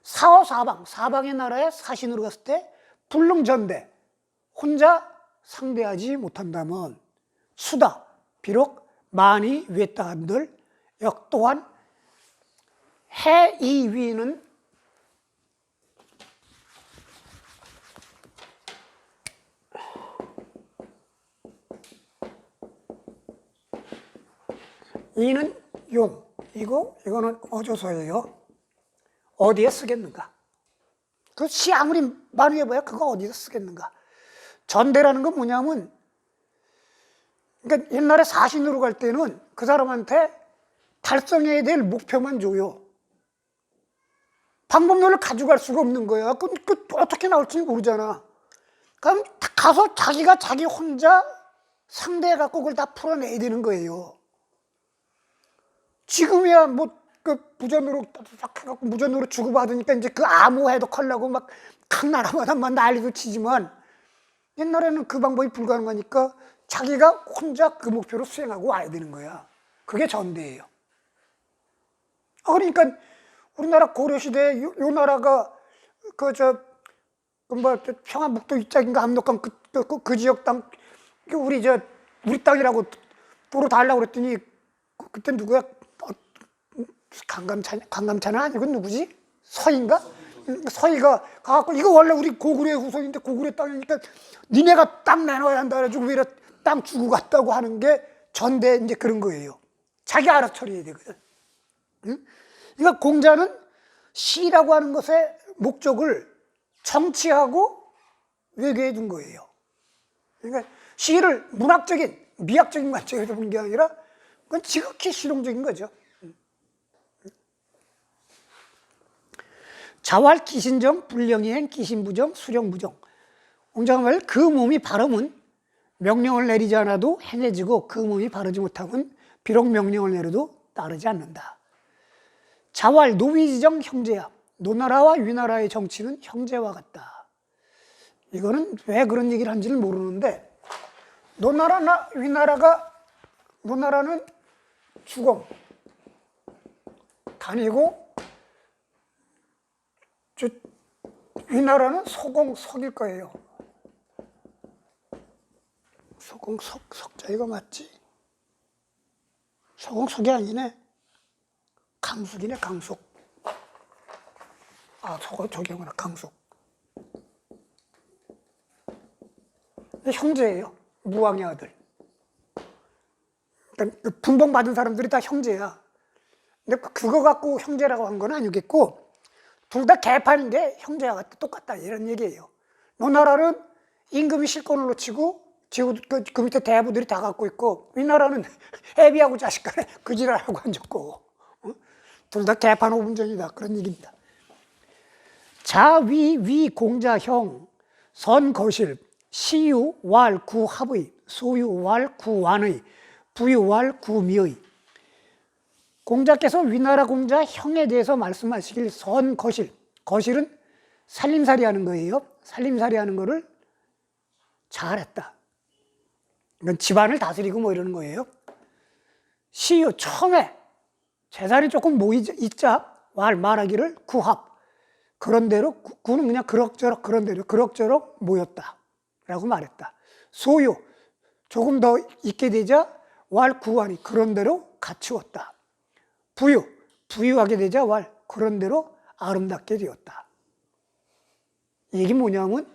사어 사방, 사방의 나라에 사신으로 갔을 때 불능전대, 혼자 상대하지 못한다면. 수다, 비록 많이 위했다 한들 역 또한 해이위는 이는 용, 이거는 어조서예요. 어디에 쓰겠는가? 그 시 아무리 많이 해봐야 그거 어디서 쓰겠는가? 전대라는 건 뭐냐면, 그러니까 옛날에 사신으로 갈 때는 그 사람한테 달성해야 될 목표만 줘요. 방법론을 가져갈 수가 없는 거야. 그 어떻게 나올지 모르잖아. 그럼 가서 자기가 자기 혼자 상대해갖고 그걸 다 풀어내야 되는 거예요. 지금이야 뭐 그 무전으로 해갖고 무전으로 주고받으니까 이제 그 아무 해독하려고 막 각 나라마다 막 난리도 치지만, 옛날에는 그 방법이 불가능하니까 자기가 혼자 그 목표를 수행하고 와야 되는 거야. 그게 전대예요. 그러니까 우리나라 고려시대에 요 나라가 평안북도 이짝인가 압록강 그 지역 땅, 우리 땅이라고 도로 달라고 그랬더니 그때 누구야? 강감찬은 아니고 누구지? 서인가? 서희가 가갖고 이거 원래 우리 고구려의 후손인데 고구려 땅이니까 니네가 땅 내놔야 한다 그래가지고 왜 땅 주고 갔다고 하는 게 전대, 이제 그런 거예요. 자기 알아서 처리해야 되거든. 그러니까 공자는 시라고 하는 것의 목적을 정치하고 외교해 둔 거예요. 그러니까 시를 문학적인, 미학적인 관점에서 본 게 아니라 그건 지극히 실용적인 거죠. 자활, 기신정, 불령이행, 기신부정, 수령부정. 공자가 말 그 몸이 바르면 명령을 내리지 않아도 행해지고, 그 몸이 바르지 못하면 비록 명령을 내려도 따르지 않는다. 자활, 노위지정, 형제야. 노나라와 위나라의 정치는 형제와 같다. 이거는 왜 그런 얘기를 한지는 모르는데, 노나라나 노나라는 주공, 단이고, 위나라는 소공, 석일 거예요. 소공, 석자 이거 맞지? 소공, 석이 아니네. 강숙이네, 강숙. 저기구나, 강숙. 형제예요. 무왕의 아들. 그러니까 분봉 받은 사람들이 다 형제야. 근데 그거 갖고 형제라고 한 건 아니겠고 둘 다 개판인데 형제와 같다 똑같다 이런 얘기예요. 노나라는 임금이 실권을 놓치고 지구 그 밑에 대부들이 다 갖고 있고 위나라는 애비하고 자식간에 그 지랄하고 앉았고 둘 다 개판 오분전이다 그런 얘기입니다. 자위 위 공자형 선 거실 시유 왈 구합의 소유 왈 구완의 부유 왈 구미의. 공자께서 위나라 공자 형에 대해서 말씀하시길 선 거실, 거실은 살림살이 하는 거예요. 살림살이 하는 거를 잘했다. 이건 집안을 다스리고 뭐 이러는 거예요. 시유 처음에 재산이 조금 있자 왈 말하기를 구합. 그런 대로 구는 그냥 그럭저럭 그런 대로 그럭저럭 모였다 라고 말했다. 소유 조금 더 있게 되자 왈 구하니 그런 대로 갖추었다. 부유 부유하게 되자 왈 그런 대로 아름답게 되었다. 이게 뭐냐면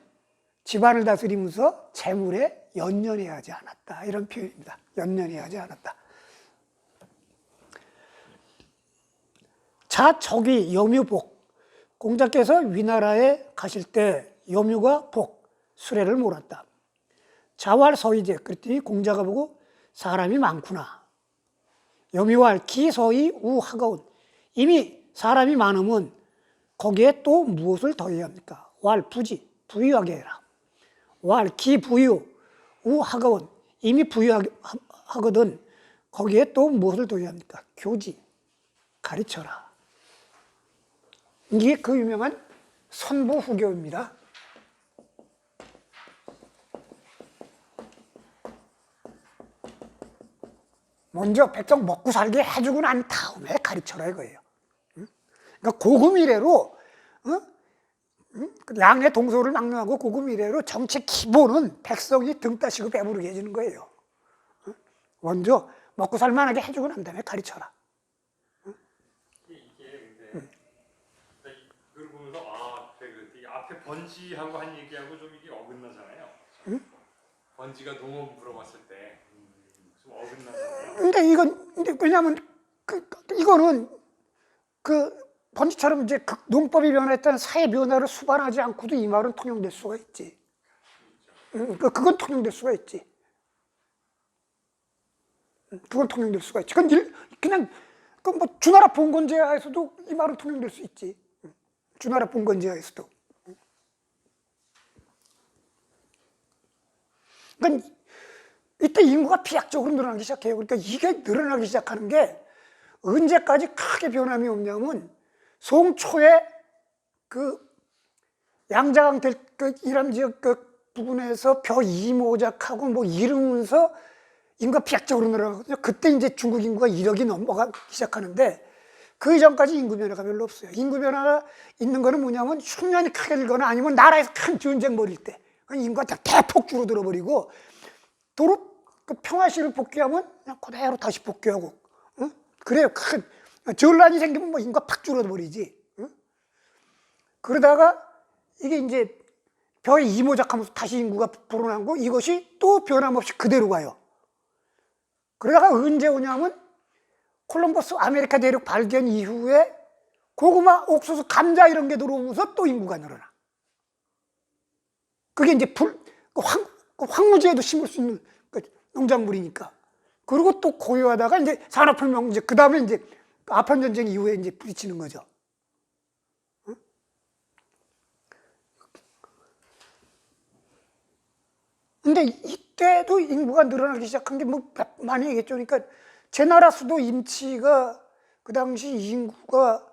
집안을 다스리면서 재물에 연연해하지 않았다 이런 표현입니다. 연연해하지 않았다. 자적이 염유복. 공자께서 위나라에 가실 때 염유가 복, 수레를 몰았다. 자왈 서이제. 그랬더니 공자가 보고 사람이 많구나. 염유왈 기서이 우하가온. 이미 사람이 많으면 거기에 또 무엇을 더해야 합니까? 왈 부지, 부유하게 해라. 왈 기부유 우하가온. 이미 부유하거든 거기에 또 무엇을 더해야 합니까? 교지, 가르쳐라. 이게 그 유명한 선부후교입니다. 먼저 백성 먹고 살게 해주고 난 다음에 가르쳐라 이거예요. 그러니까 고금 이래로 양의 동서를 막론하고 고금 이래로 정치 기본은 백성이 등 따시고 배부르게 해주는 거예요. 먼저 먹고 살만하게 해주고 난 다음에 가르쳐라. 그걸 보면서 이 앞에 번지하고 한 얘기하고 좀 이게 어긋나잖아요. 번지가 농업 물어봤을 때 좀 어긋나잖아요. 근데 왜냐하면 이거는 그 번지처럼 이제 농법이 변화했다는 사회 변화를 수반하지 않고도 이 말은 통용될 수가 있지. 그건 통용될 수가 있지. 그건 통용될 수가 있지. 그냥 뭐 주나라 봉건제하에서도 이 말은 통용될 수 있지. 주나라 봉건제하에서도. 그러니까 이때 인구가 비약적으로 늘어나기 시작해요. 그러니까 이게 늘어나기 시작하는 게 언제까지 크게 변함이 없냐면 송초에 그 양자강 될 이람 지역 그 부근에서 벼 이모작하고 뭐 이러면서 인구가 비약적으로 늘어나거든요. 그때 이제 중국 인구가 1억이 넘어가기 시작하는데 그 이전까지 인구 변화가 별로 없어요. 인구 변화가 있는 거는 뭐냐면 흉년이 크게 들거나 아니면 나라에서 큰 전쟁 벌일 때 인구가 대폭 줄어들어 버리고 도로 그 평화시를 복귀하면 그냥 그대로 다시 복귀하고 그래요. 큰 전란이 생기면 뭐 인구가 팍 줄어들어 버리지. 그러다가 이게 이제 벼에 이모작하면서 다시 인구가 불어나고 이것이 또 변함없이 그대로 가요. 그러다가 언제 오냐면 콜럼버스 아메리카 대륙 발견 이후에 고구마, 옥수수, 감자 이런 게 들어오면서 또 인구가 늘어나. 그게 이제 황무지에도 심을 수 있는 농작물이니까. 그리고 또 고요하다가 이제 산업혁명, 이제 그 다음에 이제 아편전쟁 이후에 이제 부딪히는 거죠. 근데 이때도 인구가 늘어나기 시작한 게 뭐 많이 얘기했죠. 그러니까 제 나라 수도 임치가 그 당시 인구가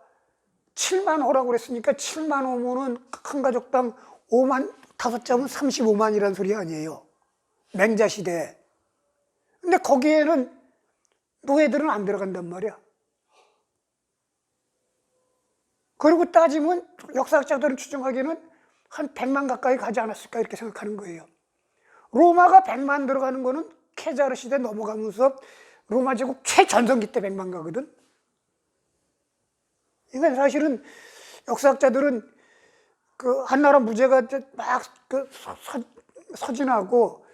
7만 호라고 그랬으니까 7만 호면은 한 가족당 5만, 5자면 35만이라는 소리 아니에요. 맹자 시대에. 근데 거기에는 노예들은 안 들어간단 말이야. 그리고 따지면 역사학자들은 추정하기에는 한 100만 가까이 가지 않았을까 이렇게 생각하는 거예요. 로마가 100만 들어가는 거는 케자르 시대 넘어가면서 로마 제국 최전성기 때 100만 가거든. 이건 사실은 역사학자들은 그 한나라 무제가 막 서진하고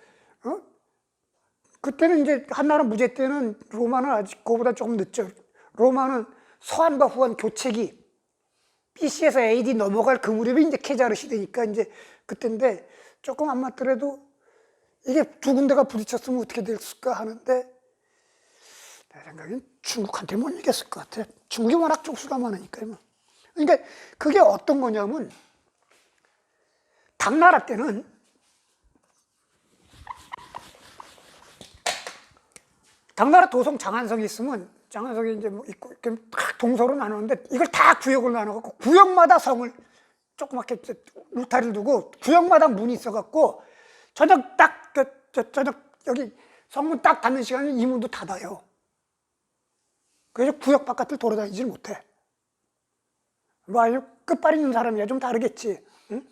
그때는 이제 한나라 무제 때는 로마는 아직 그거보다 조금 늦죠. 로마는 서한과 후한 교체기 BC에서 AD 넘어갈 그 무렵이 이제 케자르 시대니까 이제 그때인데 조금 안 맞더라도 이게 두 군데가 부딪혔으면 어떻게 됐을까 하는데 내 생각엔 중국한테 못 이겼을 것 같아. 중국이 워낙 족수가 많으니까요. 그러니까 그게 어떤 거냐면 당나라 때는 당나라 도성 장안성이 있으면 장안성이 이제 뭐 있고 이렇게 딱 동서로 나누는데 이걸 다 구역을 나눠갖고 구역마다 성을 조그맣게 울타리를 두고 구역마다 문이 있어갖고 저녁 딱 저녁 여기 성문 딱 닫는 시간에 이 문도 닫아요. 그래서 구역 바깥을 돌아다니질 못해. 뭐 아주 끝발 있는 사람이야 좀 다르겠지. 응?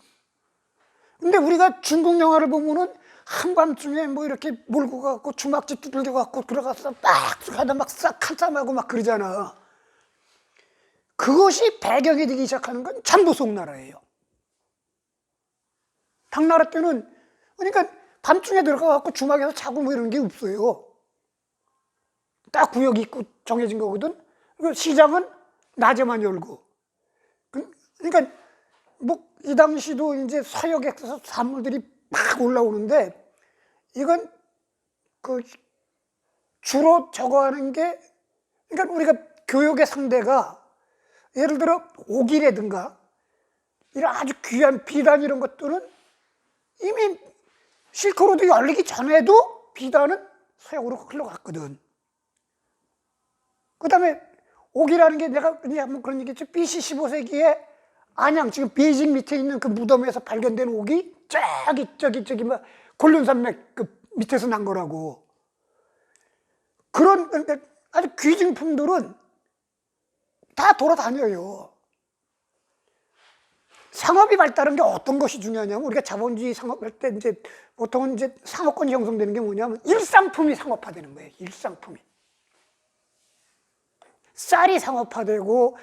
근데 우리가 중국 영화를 보면은 한밤중에 뭐 이렇게 몰고 가고 주막집 두들겨 갖고 들어가서 막 하다 막 싹 칼싸움하고 막 그러잖아. 그것이 배경이 되기 시작하는 건 전부 송나라예요. 당나라 때는 그러니까 밤중에 들어가 갖고 주막에서 자고 뭐 이런 게 없어요. 딱 구역이 있고 정해진 거거든. 시장은 낮에만 열고. 그러니까 뭐 이 당시도 이제 서역에서 산물들이 막 올라오는데 이건 그 주로 저거 하는 게 그러니까 우리가 교육의 상대가 예를 들어 옥이라든가 이런 아주 귀한 비단 이런 것들은 이미 실크로드 열리기 전에도 비단은 서역으로 흘러갔거든. 그 다음에 옥이라는 게 내가 한번 그런 얘기 했죠. BC 15세기에 안양 지금 베이징 밑에 있는 그 무덤에서 발견된 옥이 저기 뭐 곤륜산맥 그 밑에서 난 거라고. 그런 그러니까 아주 귀증품들은 다 돌아다녀요. 상업이 발달한 게 어떤 것이 중요하냐면 우리가 자본주의 상업할 때 이제 보통은 이제 상업권이 형성되는 게 뭐냐면 일상품이 상업화되는 거예요. 일상품이. 쌀이 상업화되고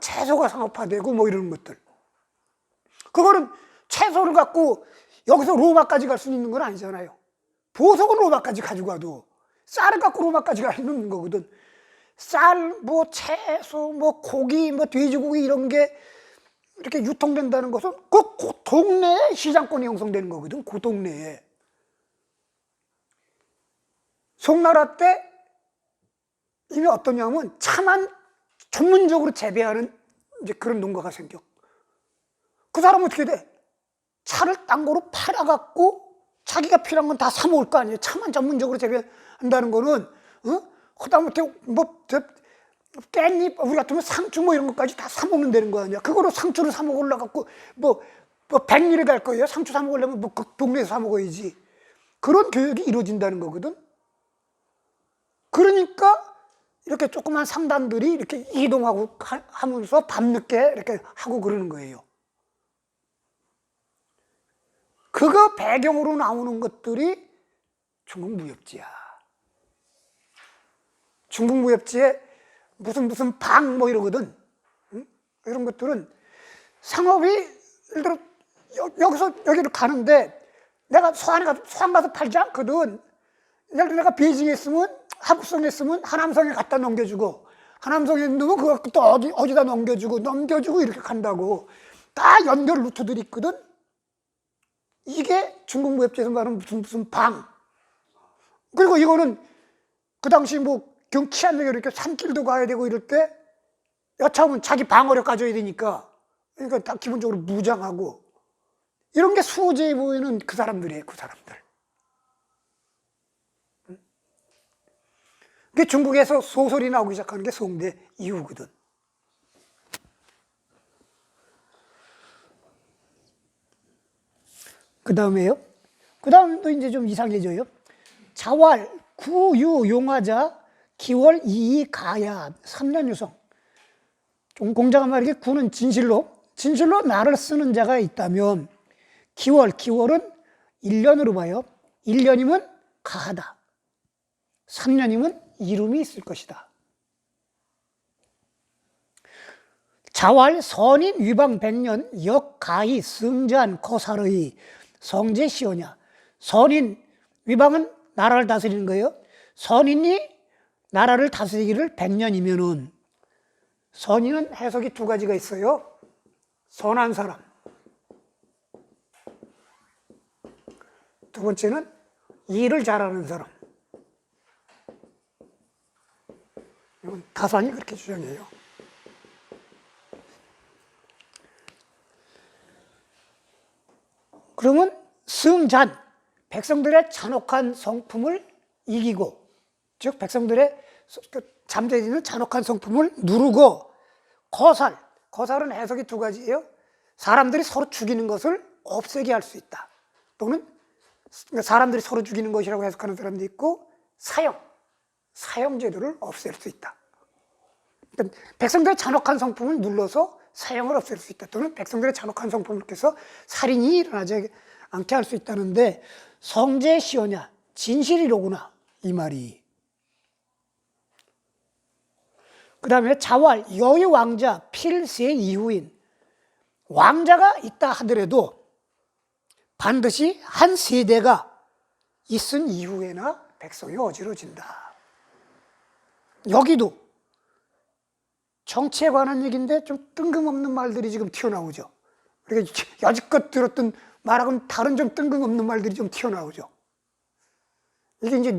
채소가 상업화되고 뭐 이런 것들. 그거는 채소를 갖고 여기서 로마까지 갈 수 있는 건 아니잖아요. 보석은 로마까지 가지고 가도 쌀을 갖고 로마까지 갈 수 있는 거거든. 쌀, 뭐 채소, 뭐 고기, 뭐 돼지고기 이런 게 이렇게 유통된다는 것은 그 동네에 시장권이 형성되는 거거든. 그 동네에. 송나라 때 이미 어떠냐면 차만 전문적으로 재배하는 이제 그런 농가가 생겨. 그 사람은 어떻게 돼? 차를 딴 거로 팔아갖고 자기가 필요한 건 다 사먹을 거 아니에요. 차만 전문적으로 재배한다는 거는, 그다음부터 뭐, 깻잎, 우리 같으면 상추 뭐 이런 것까지 다 사먹는다는 거 아니야. 그거로 상추를 사먹으려고 뭐 백리를 갈 거예요. 상추 사먹으려면 뭐 그 동네에서 사먹어야지. 그런 교육이 이루어진다는 거거든. 그러니까 이렇게 조그만 상단들이 이렇게 이동하고 하면서 밤늦게 이렇게 하고 그러는 거예요. 그거 배경으로 나오는 것들이 중국 무협지야. 중국 무협지에 무슨 방 뭐 이러거든. 응? 이런 것들은 상업이 예를 들어 여기서 여기를 가는데 내가 서안 가서 팔지 않거든. 예를 들어 내가 베이징에 있으면 하북성에 있으면 하남성에 갖다 넘겨주고 하남성에 있으면 그거 또 어디다 넘겨주고 이렇게 간다고. 다 연결 루트들이 있거든. 이게 중국 무협지에서 말하는 무슨 방. 그리고 이거는 그 당시 뭐 경치안되게 이렇게 산길도 가야 되고 이럴 때 여차하면 자기 방어력 가져야 되니까 그러니까 다 기본적으로 무장하고 이런 게 수호지에 보이는 그 사람들이에요. 그 사람들. 그게 중국에서 소설이 나오기 시작하는 게 송대 이후거든. 그 다음에요. 그 다음도 이제 좀 이상해져요. 자왈, 구유, 용화자, 기월, 이이, 가야, 3년 유성. 공자가 말하기에 구는 진실로 나를 쓰는 자가 있다면 기월은 1년으로 봐요. 1년이면 가하다. 3년이면 이름이 있을 것이다. 자왈, 선인, 위방 100년, 역, 가히, 승잔, 거사르이, 성제, 시오냐. 선인, 위방은 나라를 다스리는 거예요. 선인이 나라를 다스리기를 100년이면은 선인은 해석이 두 가지가 있어요. 선한 사람. 두 번째는 일을 잘하는 사람. 이건 다산이 그렇게 주장해요. 그러면 승잔, 백성들의 잔혹한 성품을 이기고, 즉 백성들의 잠재있는 잔혹한 성품을 누르고, 거살, 거살은 해석이 두 가지예요. 사람들이 서로 죽이는 것을 없애게 할 수 있다. 또는 사람들이 서로 죽이는 것이라고 해석하는 사람도 있고, 사형 제도를 없앨 수 있다. 그러니까 백성들의 잔혹한 성품을 눌러서 사형을 없앨 수 있다. 또는 백성들의 잔혹한 성품을 통해서 살인이 일어나지 않게 할 수 있다는데, 성제시효냐, 진실이로구나, 이 말이. 그 다음에 자활, 여의 왕자, 필세 이후인. 왕자가 있다 하더라도 반드시 한 세대가 있은 이후에나 백성이 어지러진다. 여기도 정치에 관한 얘기인데 좀 뜬금없는 말들이 지금 튀어나오죠. 우리가 여지껏 들었던 말하고는 다른 좀 뜬금없는 말들이 좀 튀어나오죠. 이게 이제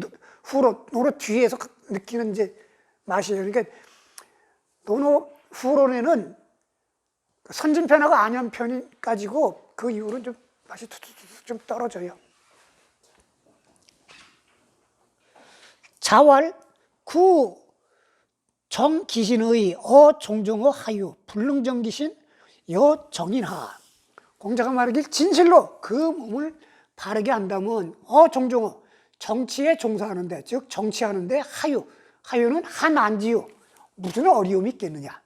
노노 뒤에서 느끼는 이제 맛이에요. 그러니까 노노 후론에는 선진편하고 안연편이 가지고 그 이후로는 좀 맛이 좀 떨어져요. 자활 구 정기신의 어종종어 하유 불능정기신 여정인하. 공자가 말하길 진실로 그 몸을 바르게 한다면 어종종어 정치에 종사하는데, 즉 정치하는데 하유는 한안지요. 무슨 어려움이 있겠느냐.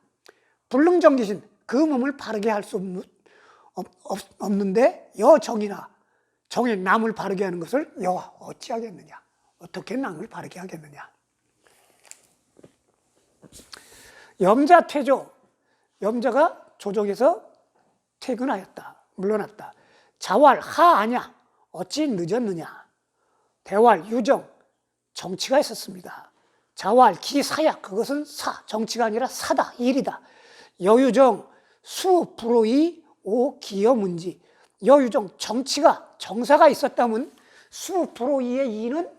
불능정기신 그 몸을 바르게 할 수 없는데 여정이나 정인 남을 바르게 하는 것을 여와 어찌하겠느냐. 어떻게 남을 바르게 하겠느냐. 염자 퇴조, 염자가 조정에서 퇴근하였다, 물러났다. 자활 하아냐, 어찌 늦었느냐. 대활 유정, 정치가 있었습니다. 자활 기사약, 그것은 정치가 아니라 사다, 일이다. 여유정 수불호의 오기여문지. 여유정, 정사가 있었다면 수불호의의 이는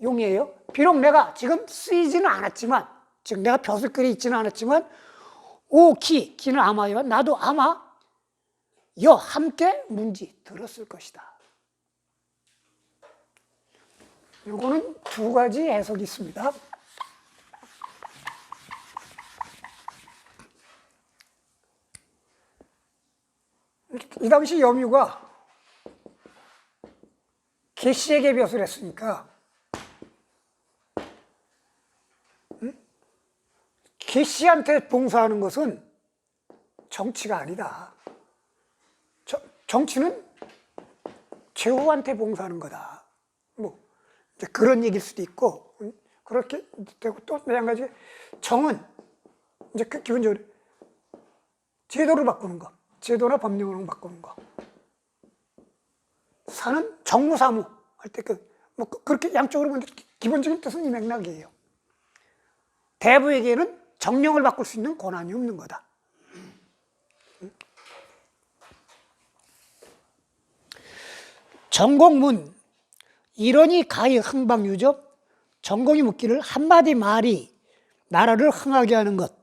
용이에요. 비록 내가 지금 쓰이지는 않았지만, 즉 내가 벼슬거리 있지는 않았지만, 기는 아마요. 나도 아마 함께 문지 들었을 것이다. 요거는 두 가지 해석이 있습니다. 이 당시 염유가 계시에게 벼슬 했으니까 계시한테 봉사하는 것은 정치가 아니다. 정치는 제후한테 봉사하는 거다. 뭐 이제 그런 얘기일 수도 있고, 그렇게 되고, 또 한 가지 정은 이제 기본적으로 제도를 바꾸는 거, 제도나 법령을 바꾸는 거. 사는 정무사무 할 때 뭐 그렇게 양쪽으로 보면 기본적인 뜻은 이 맥락이에요. 대부에게는 정령을 바꿀 수 있는 권한이 없는 거다. 전공문, 이러니 가히 흥방유적. 전공이 묻기를 한마디 말이 나라를 흥하게 하는 것,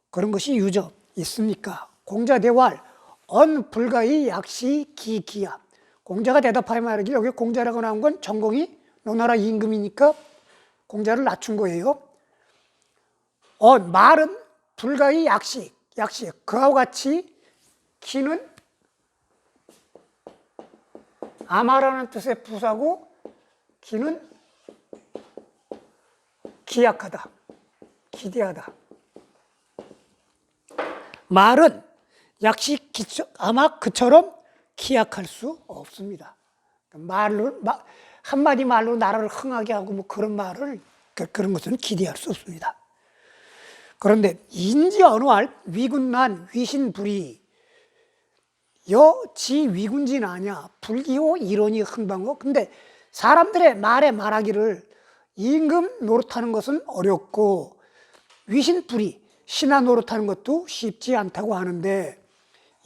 그런 것이 유적 있습니까? 공자대활 언불가의 약시 기기야. 공자가 대답하여 말하길, 여기 공자라고 나온 건 전공이 노나라 임금이니까 공자를 낮춘 거예요. 말은 불가의 약시, 그와 같이 기는 아마라는 뜻의 부사고, 기는 기약하다, 기대하다. 말은 약시 아마 그처럼 기약할 수 없습니다. 한마디 말로 나라를 흥하게 하고 뭐 그런 말을, 그런 것은 기대할 수 없습니다. 그런데 인지 언어할 위군난 위신불이 여지 위군진 아냐 불기호 이론이 흥방호. 근데 사람들의 말에 말하기를 임금 노릇하는 것은 어렵고 위신불이 신하 노릇하는 것도 쉽지 않다고 하는데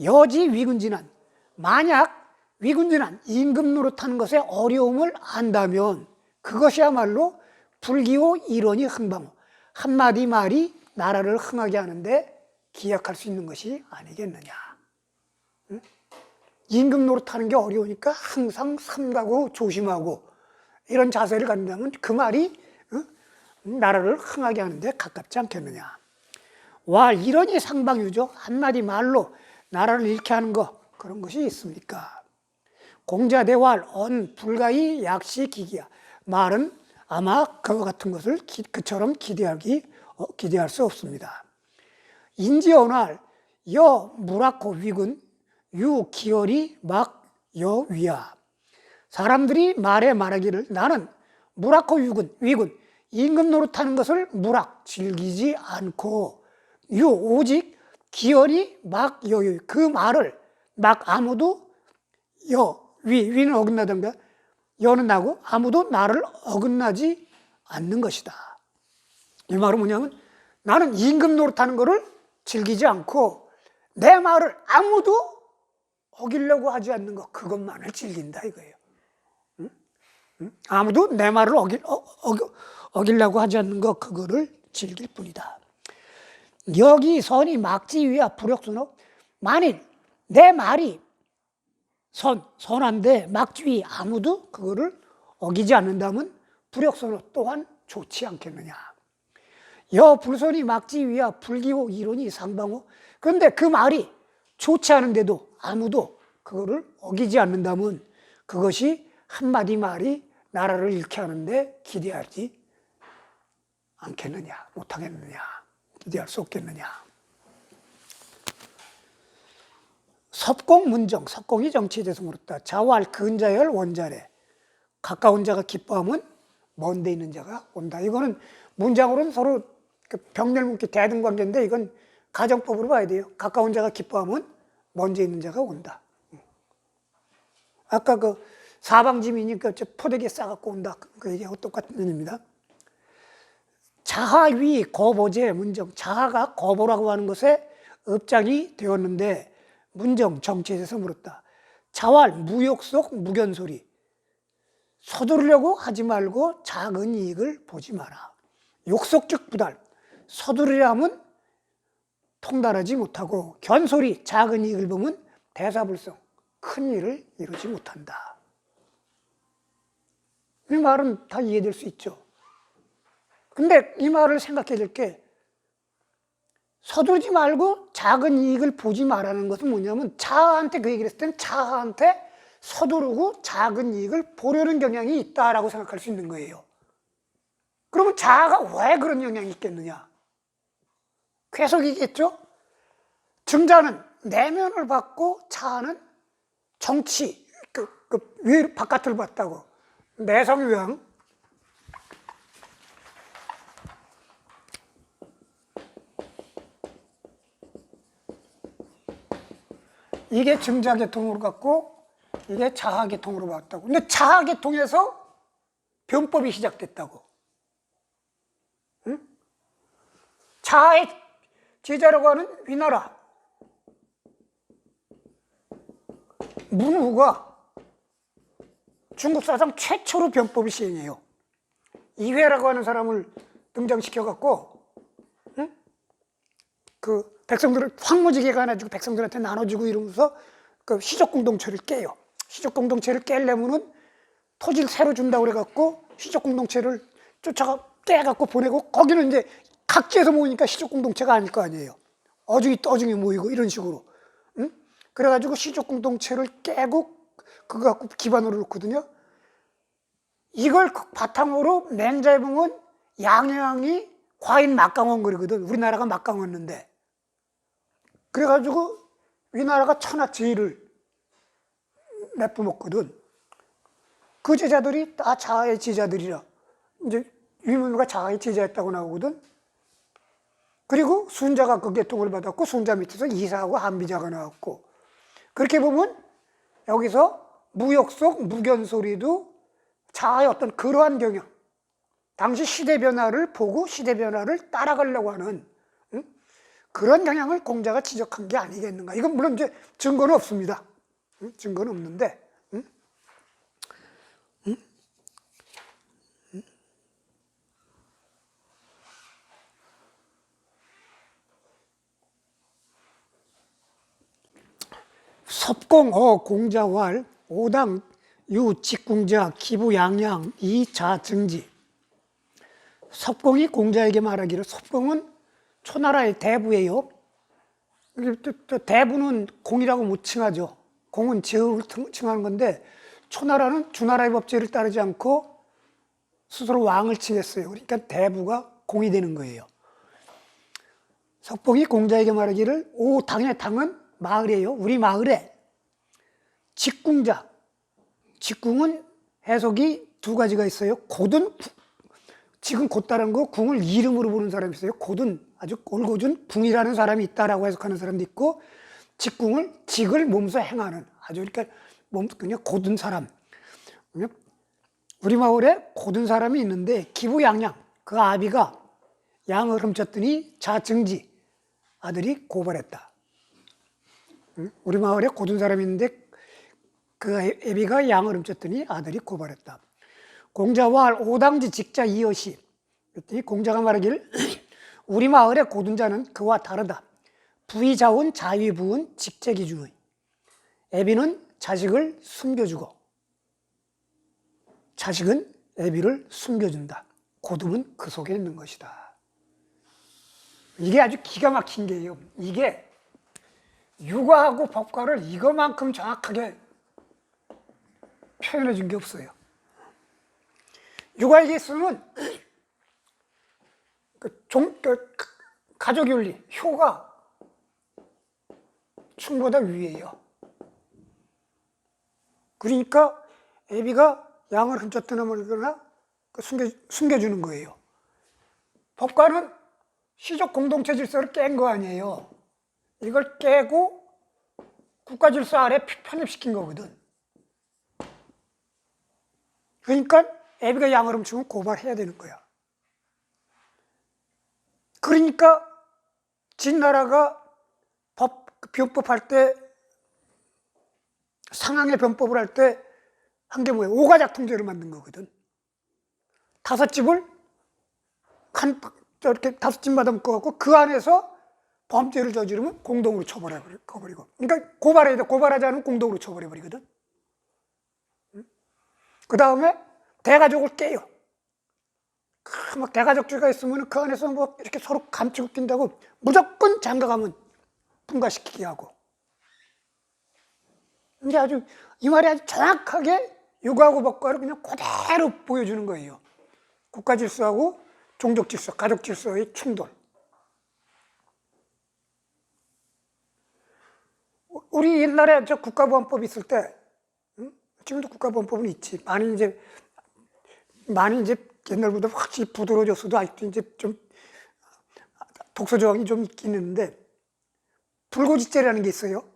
여지 위근진한, 만약 위근진한 임금 노릇하는 것에 어려움을 안다면 그것이야말로 불기호 일원이 흥방호, 한마디 말이 나라를 흥하게 하는데 기약할 수 있는 것이 아니겠느냐. 응? 임금 노릇하는 게 어려우니까 항상 삼가고 조심하고 이런 자세를 갖는다면 그 말이 나라를 흥하게 하는데 가깝지 않겠느냐. 와, 이러니 상방유죠. 한마디 말로 나라를 잃게 하는 거, 그런 것이 있습니까? 공자대왈 언 불가히 약시 기기야. 말은 아마 그와 같은 것을 그처럼 기대할 수 없습니다. 인지언활 여 무라코 위군 유 기어리 막 여 위야. 사람들이 말하기를 나는 무라코 위군 임금 노릇하는 것을 무락 즐기지 않고 유 오직 기어리 막 여유, 그 말을 막 아무도 위는 어긋나던가 여는 나고 아무도 나를 어긋나지 않는 것이다. 이 말은 뭐냐면 나는 임금 노릇하는 것을 즐기지 않고 내 말을 아무도 어기려고 하지 않는 것, 그것만을 즐긴다 이거예요. 아무도 내 말을 어기려고 하지 않는 것, 그거를 즐길 뿐이다. 여기 선이 막지위야 불역선호. 만일 내 말이 선한데 막지위 아무도 그거를 어기지 않는다면 불역선호 또한 좋지 않겠느냐. 여 불선이 막지위야 불기호 이론이 상방호. 그런데 그 말이 좋지 않은데도 아무도 그거를 어기지 않는다면 그것이 한마디 말이 나라를 잃게 하는데 기대하지 않겠느냐, 못하겠느냐, 기대할 수 없겠느냐. 섭공문정, 섭공이 정치에 대해서 물었다. 자활 근자열 원자래. 가까운 자가 기뻐하면 먼 데 있는 자가 온다. 이거는 문장으로는 서로 병렬문기 대등관계인데 이건 가정법으로 봐야 돼요. 가까운 자가 기뻐하면 먼 데 있는 자가 온다. 아까 그 사방짐이니까 포대기에 싸갖고 온다. 그 얘기하고 똑같은 의미입니다. 자하위 거보제 문정. 자하가 거보라고 하는 것에 읍장이 되었는데 문정 정치에 대해서 물었다. 자활 무욕 속 무견소리. 서두르려고 하지 말고 작은 이익을 보지 마라. 욕속즉 부달. 서두르려면 통달하지 못하고 견소리 작은 이익을 보면 대사불성 큰 일을 이루지 못한다. 이 말은 다 이해될 수 있죠. 근데 이 말을 생각해야 될 게 서두르지 말고 작은 이익을 보지 말라는 것은 뭐냐면 자아한테 그 얘기를 했을 때는 자아한테 서두르고 작은 이익을 보려는 경향이 있다라고 생각할 수 있는 거예요. 그러면 자아가 왜 그런 영향이 있겠느냐? 괴속이겠죠? 증자는 내면을 받고 자아는 정치, 위 바깥을 봤다고. 내성유양. 이게 증자계통으로 갔고 이게 자아계통으로 봤다고. 근데 자아계통에서 변법이 시작됐다고. 응? 자아의 제자라고 하는 위나라 문후가 중국 사상 최초로 변법을 시행해요. 이회라고 하는 사람을 등장시켜갖고, 응? 그 백성들을 황무지게 가가지고 백성들한테 나눠주고 이러면서 그 시족 공동체를 깨요. 시족 공동체를 깨려면은 토지를 새로 준다고 그래갖고 시족 공동체를 쫓아가 깨갖고 보내고 거기는 이제 각지에서 모이니까 시족 공동체가 아닐 거 아니에요. 어중이 떠중이 모이고 이런 식으로. 응? 그래가지고 시족 공동체를 깨고 그거 갖고 기반으로 놓거든요. 이걸 바탕으로 맹자에 보면 양양이 과인 막강원 그러거든. 우리나라가 막강했는데. 그래가지고 위나라가 천하제일을 내뿜었거든. 그 제자들이 다 자아의 제자들이라. 이제 위문우가 자아의 제자였다고 나오거든. 그리고 순자가 그 계통을 받았고 순자 밑에서 이사하고 한비자가 나왔고. 그렇게 보면 여기서 무역 속 무견소리도 자아의 어떤 그러한 경향, 당시 시대 변화를 보고 시대 변화를 따라가려고 하는, 응? 그런 영향을 공자가 지적한 게 아니겠는가. 이건 물론 이제 증거는 없습니다. 증거는 없는데, 섭공, 공자왈, 오당, 유, 직궁자, 기부, 양양, 이자, 증지. 섭공이 공자에게 말하기를, 섭공은 초나라의 대부예요. 또 대부는 공이라고 못 칭하죠. 공은 제후를 칭하는 건데, 초나라는 주나라의 법제를 따르지 않고 스스로 왕을 칭했어요. 그러니까 대부가 공이 되는 거예요. 섭공이 공자에게 말하기를, 오 당의 당은 마을이에요. 우리 마을에 직궁자, 직궁은 해석이 두 가지가 있어요. 곧은, 지금 곧다란 거, 궁을 이름으로 부르는 사람이 있어요. 곧은, 아주 올곧은 궁이라는 사람이 있다라고 해석하는 사람도 있고, 직궁을, 직을 몸소 행하는, 아주 그러니까 그냥 곧은 사람. 우리 마을에 곧은 사람이 있는데, 기부양양, 그 아비가 양을 훔쳤더니 자증지, 아들이 고발했다. 우리 마을에 곧은 사람이 있는데 그 애비가 양을 훔쳤더니 아들이 고발했다. 공자와 오당지 직자 이엇이, 그랬더니 공자가 말하기를 우리 마을의 곧은 자는 그와 다르다. 부의자운 자위부은 직제기준의. 애비는 자식을 숨겨주고 자식은 애비를 숨겨준다. 고둠은 그 속에 있는 것이다. 이게 아주 기가 막힌 게요. 이게 육아하고 법과를 이거만큼 정확하게 표현해 준 게 없어요. 육아의 개수는 가족윤리, 효가 충보다 위에요. 그러니까 애비가 양을 훔쳤거나 뭐거나 숨겨주는 거예요. 법과는 시족 공동체 질서를 깬 거 아니에요. 이걸 깨고 국가 질서 아래 편입시킨 거거든. 그러니까 애비가 양을 훔치면 고발해야 되는 거야. 그러니까 진나라가 변법 할 때, 상항의 변법을 할 때 한 게 뭐예요? 오가작통제를 만든 거거든. 5집을 이렇게 5집마다 묶어갖고 그 안에서 범죄를 저지르면 공동으로 처벌해버리고. 그러니까 고발해야 돼. 고발하지 않으면 공동으로 처벌해버리거든. 그 다음에 대가족을 깨요. 막 대가족주의가 있으면 그 안에서 뭐 이렇게 서로 감추고 낀다고 무조건 장가가면 분가시키게 하고. 이게 아주, 이 말이 아주 정확하게 육아하고 법과를 그냥 그대로 보여주는 거예요. 국가 질서하고 종족 질서, 가족 질서의 충돌. 우리 옛날에 저 국가보안법 있을 때, 지금도 국가보안법은 있지. 많이 이제 옛날보다 확실히 부드러워졌어도 아직도 이제 좀 독소 조항이 좀 있긴 있는데, 불고지죄라는 게 있어요.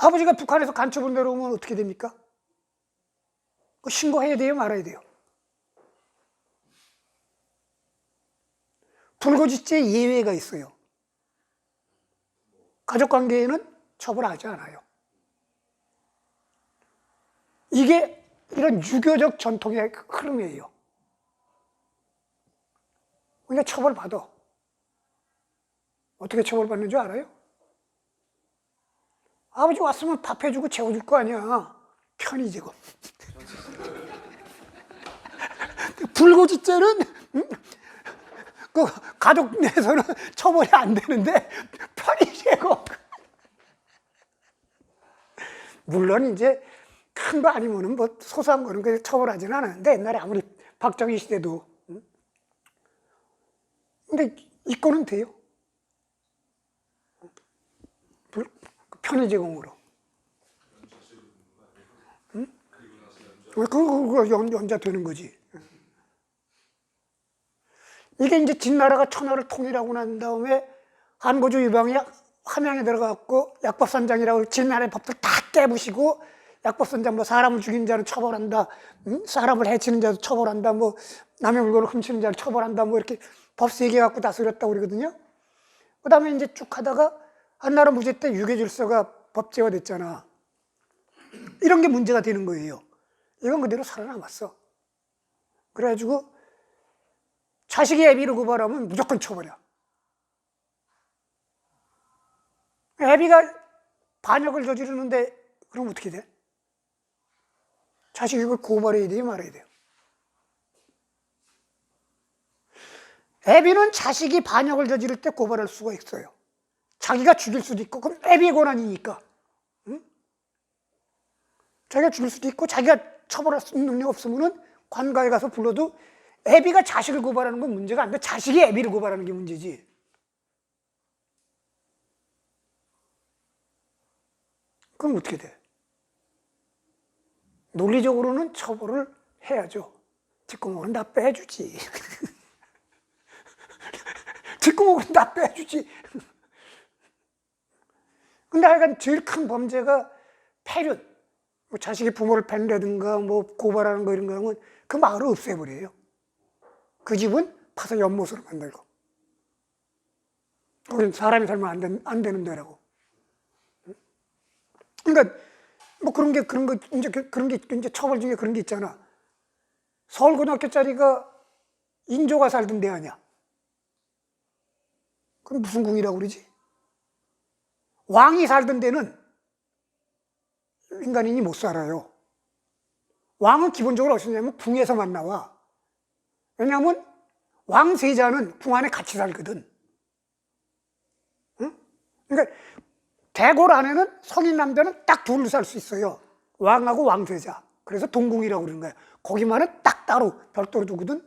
아버지가 북한에서 간첩을 내려오면 어떻게 됩니까? 신고해야 돼요, 말아야 돼요? 불고지죄 예외가 있어요. 가족관계에는 처벌하지 않아요. 이게 이런 유교적 전통의 흐름이에요. 그러니까 처벌받아. 어떻게 처벌받는 줄 알아요? 아버지 왔으면 밥 해주고 재워줄 거 아니야. 편의제공. 불고지죄는 그 가족 내에서는 처벌이 안 되는데 편의제공. 물론 이제 큰 거 아니면은 뭐 소소한 거는 그냥 처벌하지는 않았는데, 옛날에 아무리 박정희 시대도. 근데 이 건은 돼요. 편의제공으로. 응? 그거 연자 되는 거지. 이게 이제 진나라가 천하를 통일하고 난 다음에 한고조 유방이 함양에 들어가고 약법산장이라고 진나라의 법들 다 깨부시고 약법선장 뭐 사람을 죽인 자는 처벌한다, 사람을 해치는 자도 처벌한다, 뭐 남의 물건을 훔치는 자를 처벌한다, 뭐 이렇게 법 3개 갖고 다스렸다고 그러거든요. 그 다음에 이제 쭉 하다가 한나라 무죄 때 유교질서가 법제화 됐잖아. 이런 게 문제가 되는 거예요. 이건 그대로 살아남았어. 그래가지고 자식이 애비를 고발하면 무조건 처벌이야. 애비가 반역을 저지르는데 그럼 어떻게 돼? 자식이 그걸 고발해야 돼요, 말아야 돼요? 애비는 자식이 반역을 저지를 때 고발할 수가 있어요. 자기가 죽일 수도 있고, 그럼 애비의 권한이니까. 응? 자기가 죽일 수도 있고, 자기가 처벌할 수 있는 능력 없으면은 관가에 가서 불러도 애비가 자식을 고발하는 건 문제가 안 돼. 자식이 애비를 고발하는 게 문제지. 그럼 어떻게 돼? 논리적으로는 처벌을 해야죠. 뒷구멍은 다 빼주지. 뒷구멍은 다 빼주지. 근데 하여간 제일 큰 범죄가 폐륜. 뭐 자식이 부모를 팬다든가 뭐 고발하는 거 이런 거 하면 그 마을을 없애버려요. 그 집은 파서 연못으로 만들고. 거긴 사람이 살면 안 되는 데라고. 그러니까 뭐 그런 거 이제 처벌 중에 그런 게 있잖아. 서울고등학교짜리가 인조가 살던 데 아니야. 그럼 무슨 궁이라고 그러지? 왕이 살던 데는 인간인이 못 살아요. 왕은 기본적으로 어디냐면 궁에서만 나와. 왜냐하면 왕세자는 궁 안에 같이 살거든. 응? 그러니까 대궐 안에는 성인 남자는 딱 둘로 살 수 있어요. 왕하고 왕세자. 그래서 동궁이라고 그러는 거야. 거기만은 딱 따로 별도로 두거든.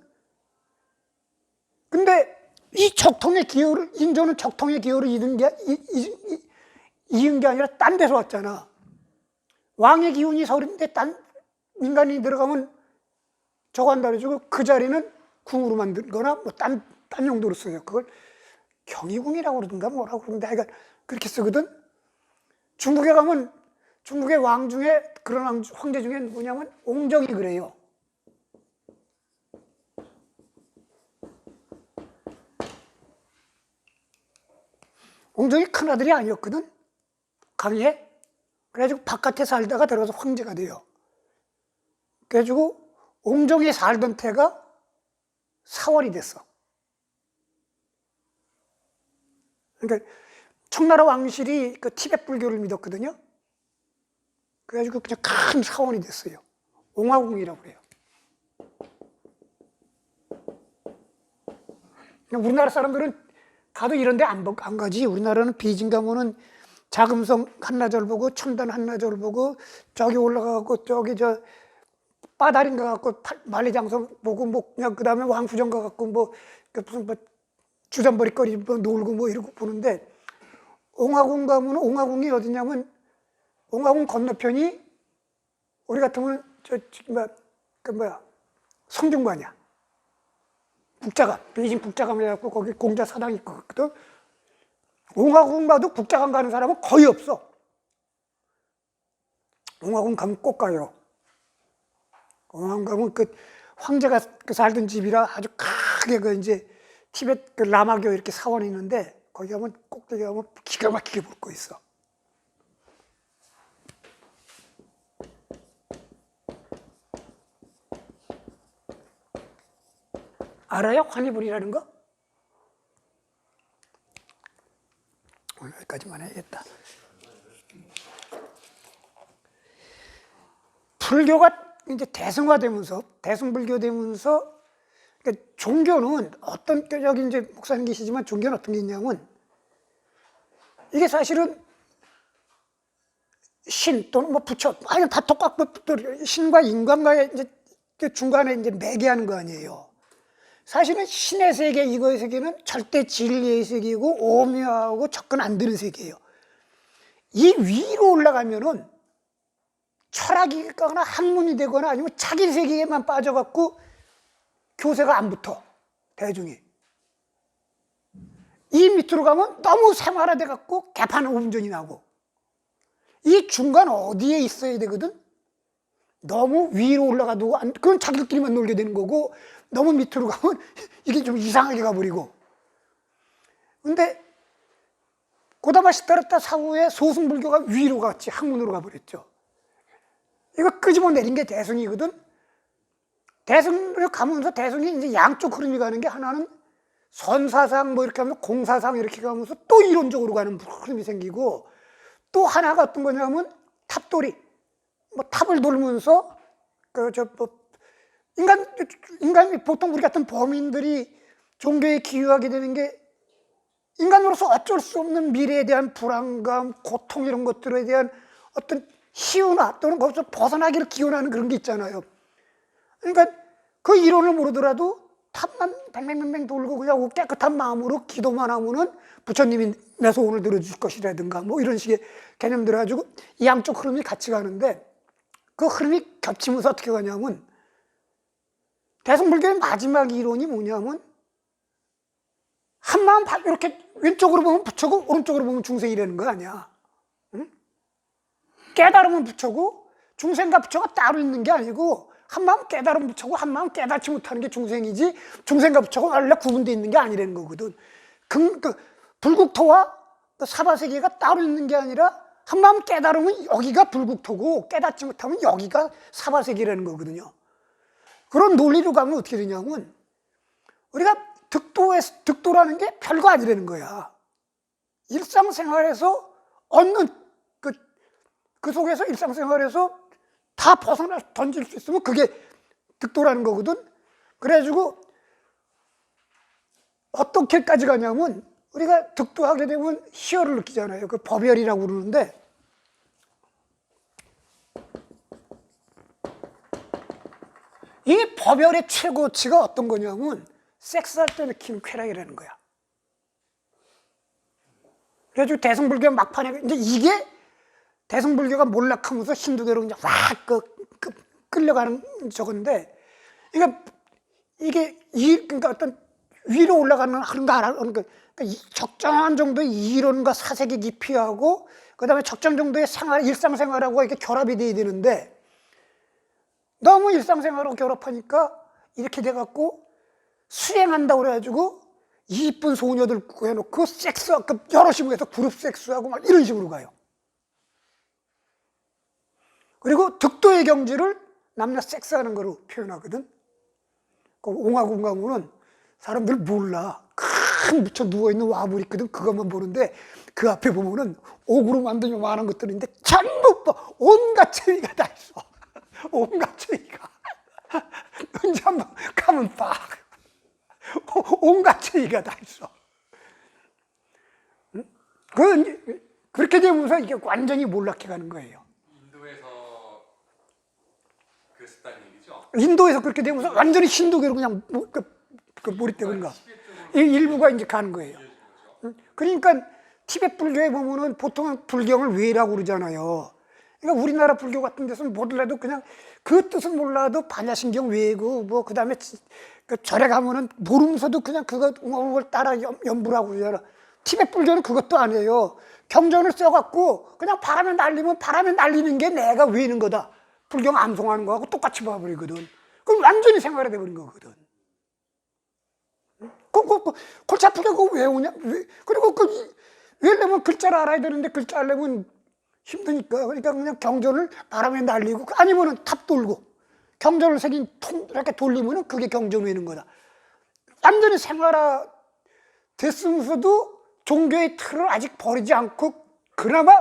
근데 이 적통의 기여를, 인조는 적통의 기여를 이은 게 아니라 딴 데서 왔잖아. 왕의 기운이 서울인데 딴 인간이 들어가면 저거 한다 그래가지고 그 자리는 궁으로 만들거나 뭐 딴 용도로 써요. 그걸 경희궁이라고 그러든가 뭐라고 그러는데 하여간 그렇게 쓰거든. 중국에 가면 중국의 왕 중에 그런 황제 중에 누구냐면 옹정이 그래요. 옹정이 큰아들이 아니었거든. 강의에. 그래가지고 바깥에 살다가 들어가서 황제가 돼요. 그래가지고 옹정이 살던 때가 사월이 됐어. 그러니까 청나라 왕실이 그 티벳 불교를 믿었거든요. 그래가지고 그냥 큰 사원이 됐어요. 옹화궁이라고 그래요. 우리나라 사람들은 가도 이런 데 안 가지. 우리나라는 베이징 가면은 자금성 한나절 보고 천단 한나절 보고 저기 올라가고 저기 저 빠다린 가 갖고 만리장성 보고 뭐 그냥 그다음에 왕수정 가 갖고 뭐 무슨 뭐 주전버리거리 뭐 놀고 뭐 이러고 보는데 옹화궁 가면 옹화궁이 어디냐면 옹화궁 건너편이 우리 같으면 성중관이야. 국자관, 베이징 국자관 해갖고 거기 공자 사당이 있거든. 옹화궁 가도 국자관 가는 사람은 거의 없어. 옹화궁 가면 꼭 가요. 옹화궁 가면 그 황제가 살던 집이라 아주 크게 그 이제 티벳 그 라마교 이렇게 사원이 있는데 거기 가면 꼭대기 가면 기가 막히게 볼 거 있어. 알아요? 환희불이라는 거? 오늘 여기까지만 해야겠다. 불교가 이제 대승화되면서, 대승불교되면서, 그러니까 종교는 어떤, 여기 이제 목사님 계시지만 종교는 어떤 게 있냐면, 이게 사실은 신 또는 뭐 부처, 아니 다 똑같고, 신과 인간과의 이제 중간에 이제 매개하는 거 아니에요. 사실은 신의 세계, 이거의 세계는 절대 진리의 세계이고 오묘하고 접근 안 되는 세계예요. 이 위로 올라가면은 철학이 있거나 학문이 되거나 아니면 자기 세계에만 빠져갖고 교세가 안 붙어, 대중이. 이 밑으로 가면 너무 생활화돼갖고 개판 오분전이 나고 이 중간 어디에 있어야 되거든? 너무 위로 올라가도 그건 자기들끼리만 놀게 되는 거고, 너무 밑으로 가면 이게 좀 이상하게 가버리고. 근데 고다마시 따랐다 사후에 소승불교가 위로 갔지, 학문으로 가버렸죠. 이거 끄집어 내린 게 대승이거든. 대승을 가면서 대승이 이제 양쪽 흐름이 가는 게, 하나는 선사상 뭐 이렇게 하면 공사상 이렇게 가면서 또 이론적으로 가는 흐름이 생기고, 또 하나가 어떤 거냐면 탑돌이, 뭐 탑을 돌면서 인간이 보통 우리 같은 범인들이 종교에 기여하게 되는 게, 인간으로서 어쩔 수 없는 미래에 대한 불안감, 고통 이런 것들에 대한 어떤 희우나 또는 거기서 벗어나기를 기원하는 그런 게 있잖아요. 그러니까 그 이론을 모르더라도 탑만 뱅뱅뱅뱅 돌고 그냥 깨끗한 마음으로 기도만 하면은 부처님이 내 소원을 들어줄 것이라든가 뭐 이런 식의 개념들 가지고 이 양쪽 흐름이 같이 가는데, 그 흐름이 겹치면서 어떻게 가냐면, 대승불교의 마지막 이론이 뭐냐면, 한 마음 이렇게 왼쪽으로 보면 부처고 오른쪽으로 보면 중생이라는 거 아니야. 응? 깨달으면 부처고 중생과 부처가 따로 있는 게 아니고, 한 마음 깨달으면 부처고 한 마음 깨닫지 못하는 게 중생이지, 중생과 부처가 원래 구분되어 있는 게 아니라는 거거든. 불국토와 사바세계가 따로 있는 게 아니라, 한 마음 깨달으면 여기가 불국토고 깨닫지 못하면 여기가 사바세계라는 거거든요. 그런 논리로 가면 어떻게 되냐면, 우리가 득도라는 게 별거 아니라는 거야. 일상생활에서 얻는 그 속에서 일상생활에서 다 벗어나 던질 수 있으면 그게 득도라는 거거든. 그래가지고 어떻게까지 가냐면, 우리가 득도하게 되면 희열을 느끼잖아요. 그 법열이라고 그러는데, 이 법열의 최고치가 어떤 거냐면 섹스할 때 느끼는 쾌락이라는 거야. 그래가지고 대승불교 막판에 이제 이게 대승불교가 몰락하면서 힌두교로 이제 확 끌려가는 저건데, 그러니까 이게 그러니까 어떤 위로 올라가는 그런가 그러니까 적정한 정도의 이론과 사색이 깊이하고, 그다음에 적정 정도의 일상생활하고 이렇게 결합이 돼야 되는데, 너무 일상생활하고 결합하니까 이렇게 돼갖고 수행한다고 그래가지고 이쁜 소녀들 구해놓고 여럿이 해서 그룹 섹스하고 막 이런 식으로 가요. 그리고 득도의 경지를 남녀 섹스하는 거로 표현하거든. 그 옹화궁 가면은 사람들 몰라. 큰 묻혀 누워있는 와불 있거든. 그것만 보는데 그 앞에 보면은 옥으로 만든 요만한 것들인데 전부 온갖 체위가 다 있어. 온갖 체위가. 언제 한번 가면 막 온갖 체위가 다 있어. 그렇게 되면서 이게 완전히 몰락해 가는 거예요. 인도에서 그랬었다는 얘기죠? 인도에서 그렇게 되면서 완전히 힌두교로 그냥 몰입되는 거. 일부가 이제 가는 거예요. 그러니까 티베트 불교에 보면은 보통은 불경을 외라고 그러잖아요. 그러니까 우리나라 불교 같은 데서는 몰라도 그냥 그 뜻은 몰라도 반야신경 외고 뭐 그다음에 절에 가면은 모르면서도 그냥 그걸 따라 연부를 하고 그러잖아. 티베트 불교는 그것도 아니에요. 경전을 써갖고 그냥 바람에 날리면 바람에 날리는 게 내가 외는 거다. 불경 암송하는 거하고 똑같이 봐버리거든. 그럼 완전히 생활이 돼버린 거거든. 골치 아프게 그거 왜 오냐? 그리고 외우려면 글자를 알아야 되는데 글자 알려면 힘드니까. 그러니까 그냥 경전을 바람에 날리고 아니면은 탑 돌고 경전을 새긴 통 이렇게 돌리면은 그게 경전 외는 거다. 완전히 생활화 됐으면서도 종교의 틀을 아직 버리지 않고 그나마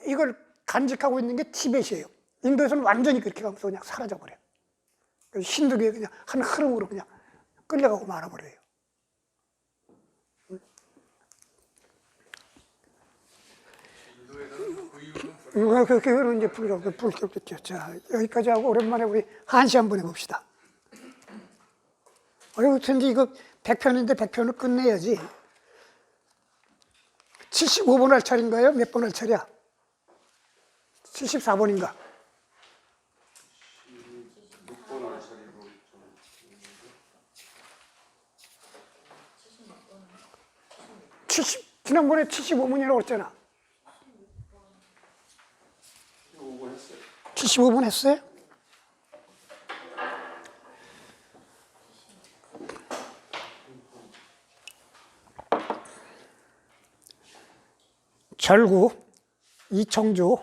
이걸 간직하고 있는 게 티벳이에요. 인도에서는 완전히 그렇게 가면서 그냥 사라져버려요. 힌두교에 그냥 한 흐름으로 그냥 끌려가고 말아버려요. 그거는 이제 불교. 자, 여기까지 하고 오랜만에 우리 한시 한번 해봅시다. 근데 이거 100편인데 100편을 끝내야지. 75번 할 차례인가요? 몇 번 할 차례야? 74번인가? 6번 할 차례로 지난번에 75번이라고 했잖아. 15번 했어요. 75번 했어요? 절구, 이청조,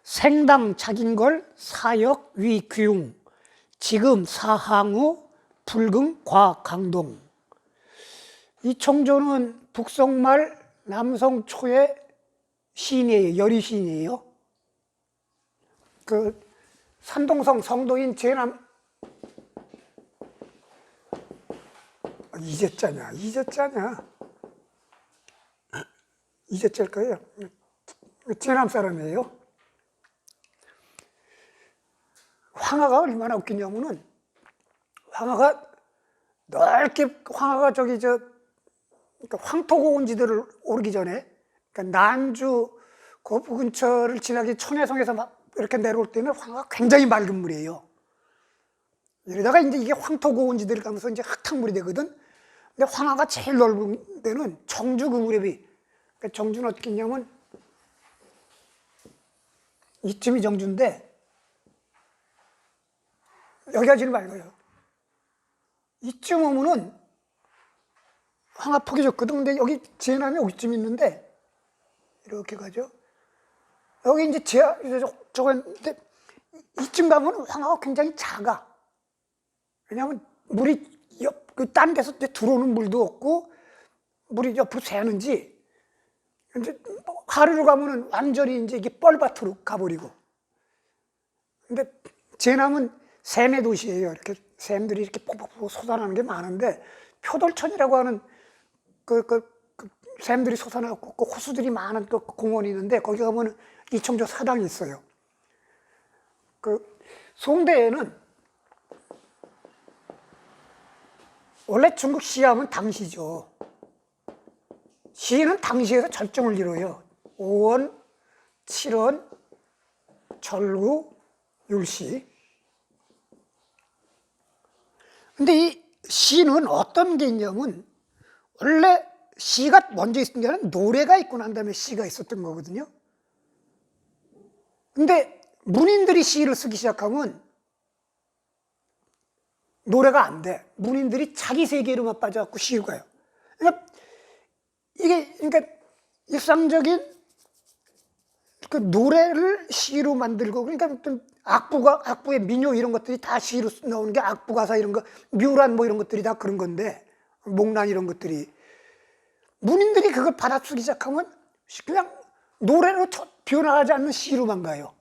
생당 작인걸 사역 위귀웅, 지금 사항우 불금 과강동. 이청조는 북송말 남성 초의 시인이에요. 여리 시인이에요. 그 산동성 성도인 제남 이제짜냐 이제짤 거예요. 제남 사람이에요. 황하가 얼마나 웃기냐면은 황하가 넓게 황하가 그러니까 황토고원지대를 오르기 전에 그러니까 난주 그 근처를 지나기 천혜성에서 막 이렇게 내려올 때는 황하가 굉장히 맑은 물이에요. 이러다가 이제 이게 황토고원지대를 가면서 이제 흙탕물이 되거든. 근데 황하가 제일 넓은 데는 정주 그 무렵이. 그러니까 정주는 어떻게 했냐면 이쯤이 정주인데 여기가 제일 맑아요. 이쯤 오면은 황하 폭이 졌거든. 근데 여기 제남이 여기쯤 있는데 이렇게 가죠. 여기 이제 저건데 이쯤 가면 황하가 굉장히 작아. 왜냐하면 물이 딴 데서 들어오는 물도 없고 물이 옆으로 새는지 이제 하루로 가면은 완전히 이제 이게 뻘밭으로 가버리고. 근데 제남은 샘의 도시예요. 이렇게 샘들이 이렇게 폭폭폭 솟아나는 게 많은데 표돌천이라고 하는 그 샘들이 솟아나고 그 호수들이 많은 그 공원이 있는데 거기 가면 이청조 사당이 있어요. 그 송대에는 원래 중국 시하면 당시죠. 시는 당시에서 절정을 이뤄요. 5원, 7원, 절구, 율시. 근데 이 시는 어떤 게 있냐면 원래 시가 먼저 있었던 게 아니라 노래가 있고 난 다음에 시가 있었던 거거든요. 근데 문인들이 시를 쓰기 시작하면 노래가 안 돼. 문인들이 자기 세계로만 빠져갖고 시를 가요. 그러니까 일상적인 그 노래를 시로 만들고, 그러니까 어떤 악부의 민요 이런 것들이 다 시로 나오는 게 악부가사 이런 거, 묘란 뭐 이런 것들이 다 그런 건데, 목란 이런 것들이. 문인들이 그걸 받아쓰기 시작하면 그냥 노래로 변화하지 않는 시로만 가요.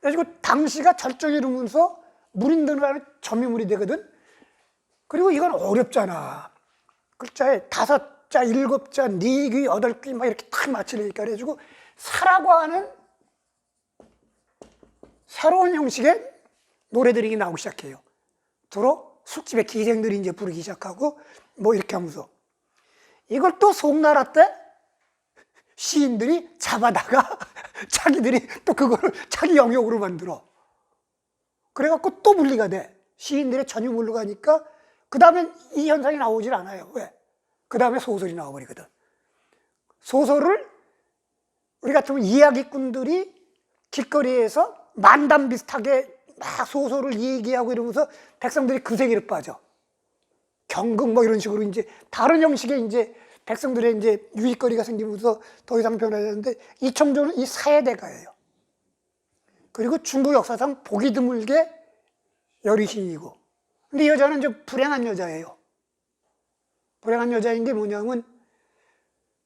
그래가지고 당시가 절정이 이루면서 문인들은 점유물이 되거든. 그리고 이건 어렵잖아. 글자에 5자, 7자, 4귀, 8귀 막 이렇게 탁 맞추니까 그래가지고 사라고 하는 새로운 형식의 노래들이 나오기 시작해요. 주로 술집의 기생들이 이제 부르기 시작하고 뭐 이렇게 하면서 이걸 또 송나라 때 시인들이 잡아다가 자기들이 또 그거를 자기 영역으로 만들어. 그래갖고 또 분리가 돼. 시인들의 전유물로 가니까 그 다음엔 이 현상이 나오질 않아요. 왜? 그 다음에 소설이 나와버리거든. 소설을 우리 같으면 이야기꾼들이 길거리에서 만담 비슷하게 막 소설을 얘기하고 이러면서 백성들이 그 세계로 빠져. 경극 뭐 이런 식으로 이제 다른 형식의 이제 백성들의 이제 유익거리가 생기면서 더 이상 변화되는데 이청조는 이 사회대가예요. 그리고 중국 역사상 보기 드물게 여리신이고. 근데 이 여자는 좀 불행한 여자예요. 불행한 여자인 게 뭐냐면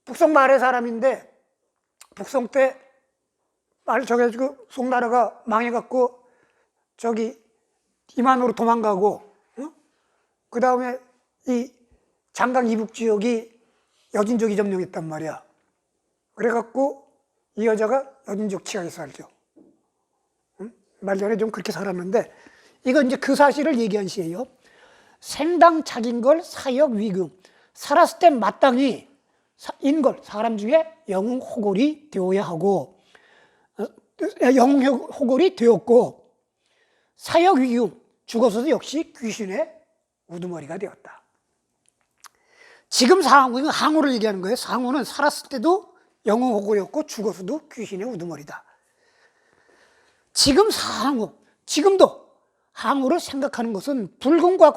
북송 말의 사람인데 북송 때 말 저래가지고 송나라가 망해갖고 저기 임한으로 도망가고, 그 다음에 이 장강 이북 지역이 여진족이 점령했단 말이야. 그래갖고 이 여자가 여진족 치하에 살죠. 말전에 좀 그렇게 살았는데 이건 이제 그 사실을 얘기한 시예요. 생당 착인걸 사역 위금. 살았을 땐 마땅히 인걸, 사람 중에 영웅 호골이 되어야 하고, 영웅 호골이 되었고, 사역 위금, 죽어서도 역시 귀신의 우두머리가 되었다. 지금 상우는 항우를 얘기하는 거예요. 상우는 살았을 때도 영웅 호골이었고 죽어서도 귀신의 우두머리다. 지금 상우, 지금도 항우를 생각하는 것은 불금과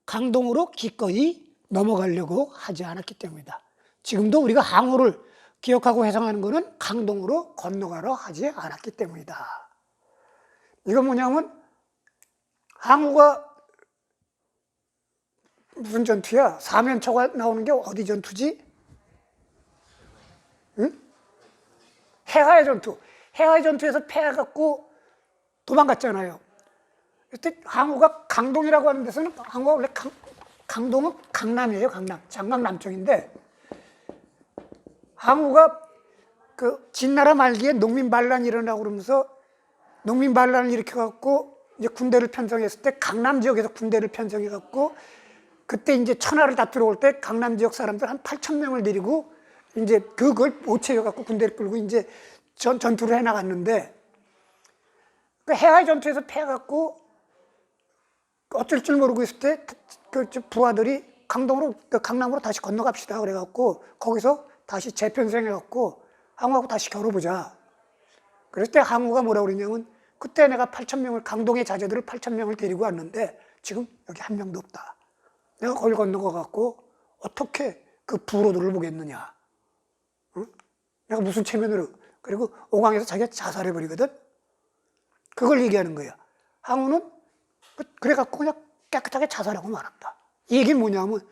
강동으로 기꺼이 넘어가려고 하지 않았기 때문이다. 지금도 우리가 항우를 기억하고 회상하는 것은 강동으로 건너가러 하지 않았기 때문이다. 이건 뭐냐면 항우가 무슨 전투야? 사면초가 나오는 게 어디 전투지? 응? 해화의 전투. 해화의 전투에서 패해갖고 도망갔잖아요. 그때 항우가 강동이라고 하는 데서는 항우가 원래 강동은 강남이에요. 강남. 장강 남쪽인데 항우가 그 진나라 말기에 농민 반란이 일어나고 그러면서 농민 반란을 일으켜갖고 이제 군대를 편성했을 때 강남 지역에서 군대를 편성해갖고 그때 이제 천하를 다 들어올 때 강남 지역 사람들 한 8,000명을 데리고 이제 그걸 못 채워갖고 군대를 끌고 이제 전투를 해나갔는데 그 해화의 전투에서 패해갖고 어쩔 줄 모르고 있을 때 그 부하들이 강남으로 다시 건너갑시다 그래갖고 거기서 다시 재편성해갖고 항우하고 다시 겨뤄보자. 그랬을 때 항우가 뭐라고 그러냐면 그때 내가 8,000명을 강동의 자제들을 8,000명을 데리고 왔는데 지금 여기 한 명도 없다. 내가 거길 건너가갖고 어떻게 그 부로들을 보겠느냐. 응? 내가 무슨 체면으로. 그리고 오강에서 자기가 자살해버리거든. 그걸 얘기하는 거야. 항우는 그래갖고 그냥 깨끗하게 자살하고 말았다. 이 얘기는 뭐냐면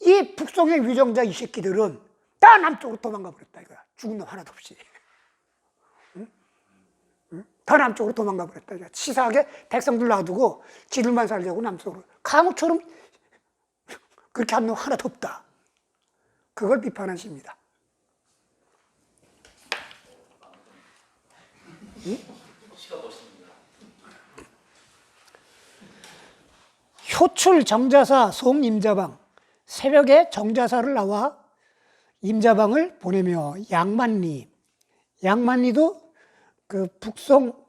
이 북송의 위정자 이 새끼들은 다 남쪽으로 도망가 버렸다 이거야. 죽은 놈 하나도 없이. 응? 응? 다 남쪽으로 도망가 버렸다 이거야. 치사하게 백성들 놔두고 지들만 살려고 남쪽으로. 강우처럼 그렇게 한 놈 하나도 없다. 그걸 비판하십니다. 응? 효출 정자사 송 임자방. 새벽에 정자사를 나와 임자방을 보내며 양만리. 양만리도 그 북송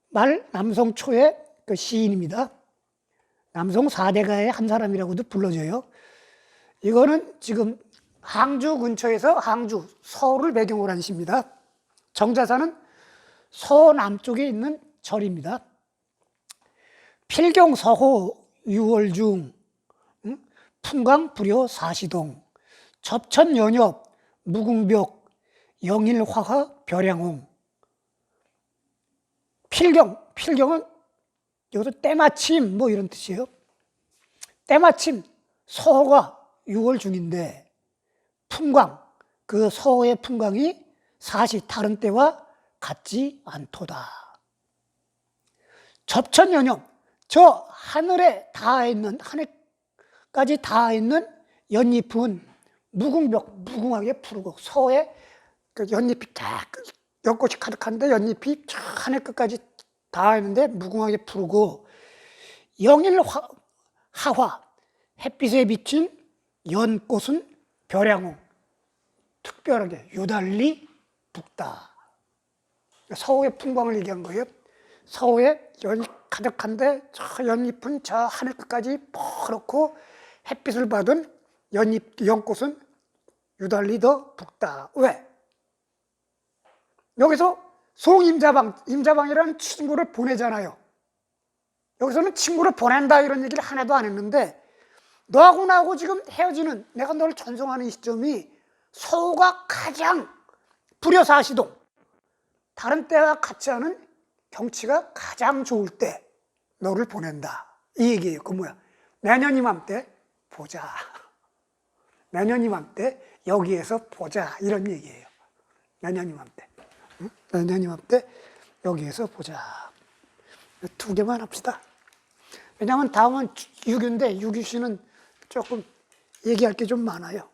말 남송 초의 그 시인입니다. 남송 4대가의 한 사람이라고도 불러져요. 이거는 지금 항주 근처에서 항주, 서울을 배경으로 한 시입니다. 정자사는 서남쪽에 있는 절입니다. 필경 서호 유월중, 풍광 불효 사시동, 접천 연엽 무궁벽 영일화하 벼량홍. 필경은 여기서 때마침 뭐 이런 뜻이에요. 때마침 서호가 6월 중인데 풍광, 그 서호의 풍광이 사시 다른 때와 같지 않도다. 접천연엽, 저 하늘에 닿아 있는, 하늘까지 닿아 있는 연잎은 무궁하게 푸르고 서호에 그 연잎이 딱 연꽃이 가득한데 연잎이 하늘 끝까지 닿아 있는데 무궁하게 푸르고 영일하화, 햇빛에 비친 연꽃은 벼량홍, 특별하게 유달리 붉다. 서호의 풍광을 얘기한 거예요. 서호에 연이 가득한데 저 연잎은 저 하늘 끝까지 퍼렇고 햇빛을 받은 연꽃은 유달리 더 붉다. 왜? 여기서 임자방이라는 친구를 보내잖아요. 여기서는 친구를 보낸다 이런 얘기를 하나도 안 했는데 너하고 나하고 지금 헤어지는 내가 너를 전송하는 이 시점이 서호가 가장 불효사시동, 다른 때와 같지 않은 경치가 가장 좋을 때 너를 보낸다. 이 얘기예요. 그 뭐야? 내년 이맘때 보자. 내년 이맘때 여기에서 보자. 이런 얘기예요. 내년 이맘때. 응? 내년 이맘때 여기에서 보자. 두 개만 합시다. 왜냐하면 다음은 유규인데 유규 씨는 조금 얘기할 게 좀 많아요.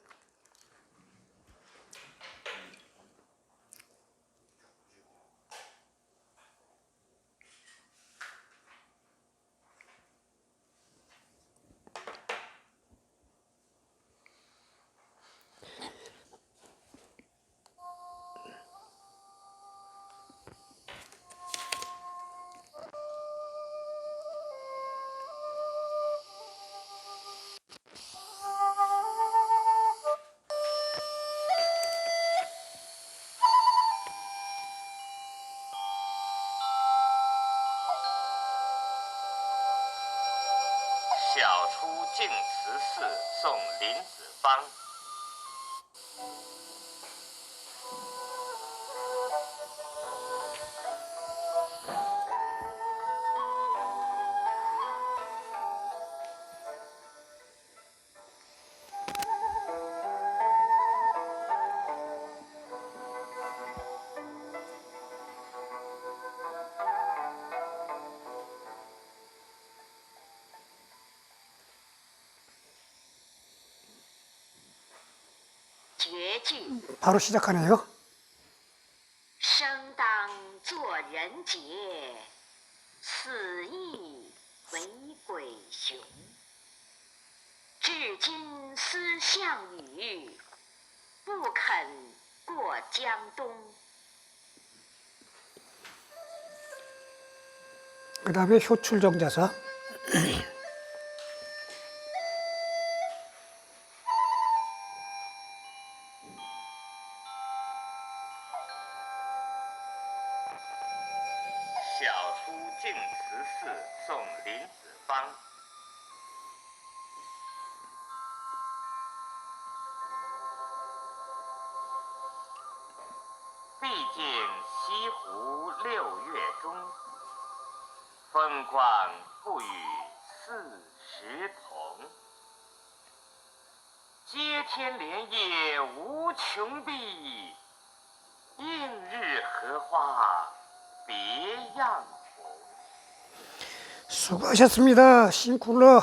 绝句， 바로 시작하네요. 生当作人杰，死亦为鬼雄。至今思项羽，不肯过江东。 그 다음에 효출정자사. 小出净慈寺送林子方。毕竟西湖6月中，风光不与四时同。接天莲叶无穷碧，映日荷花别样红。 수고하셨습니다. 싱쿨러.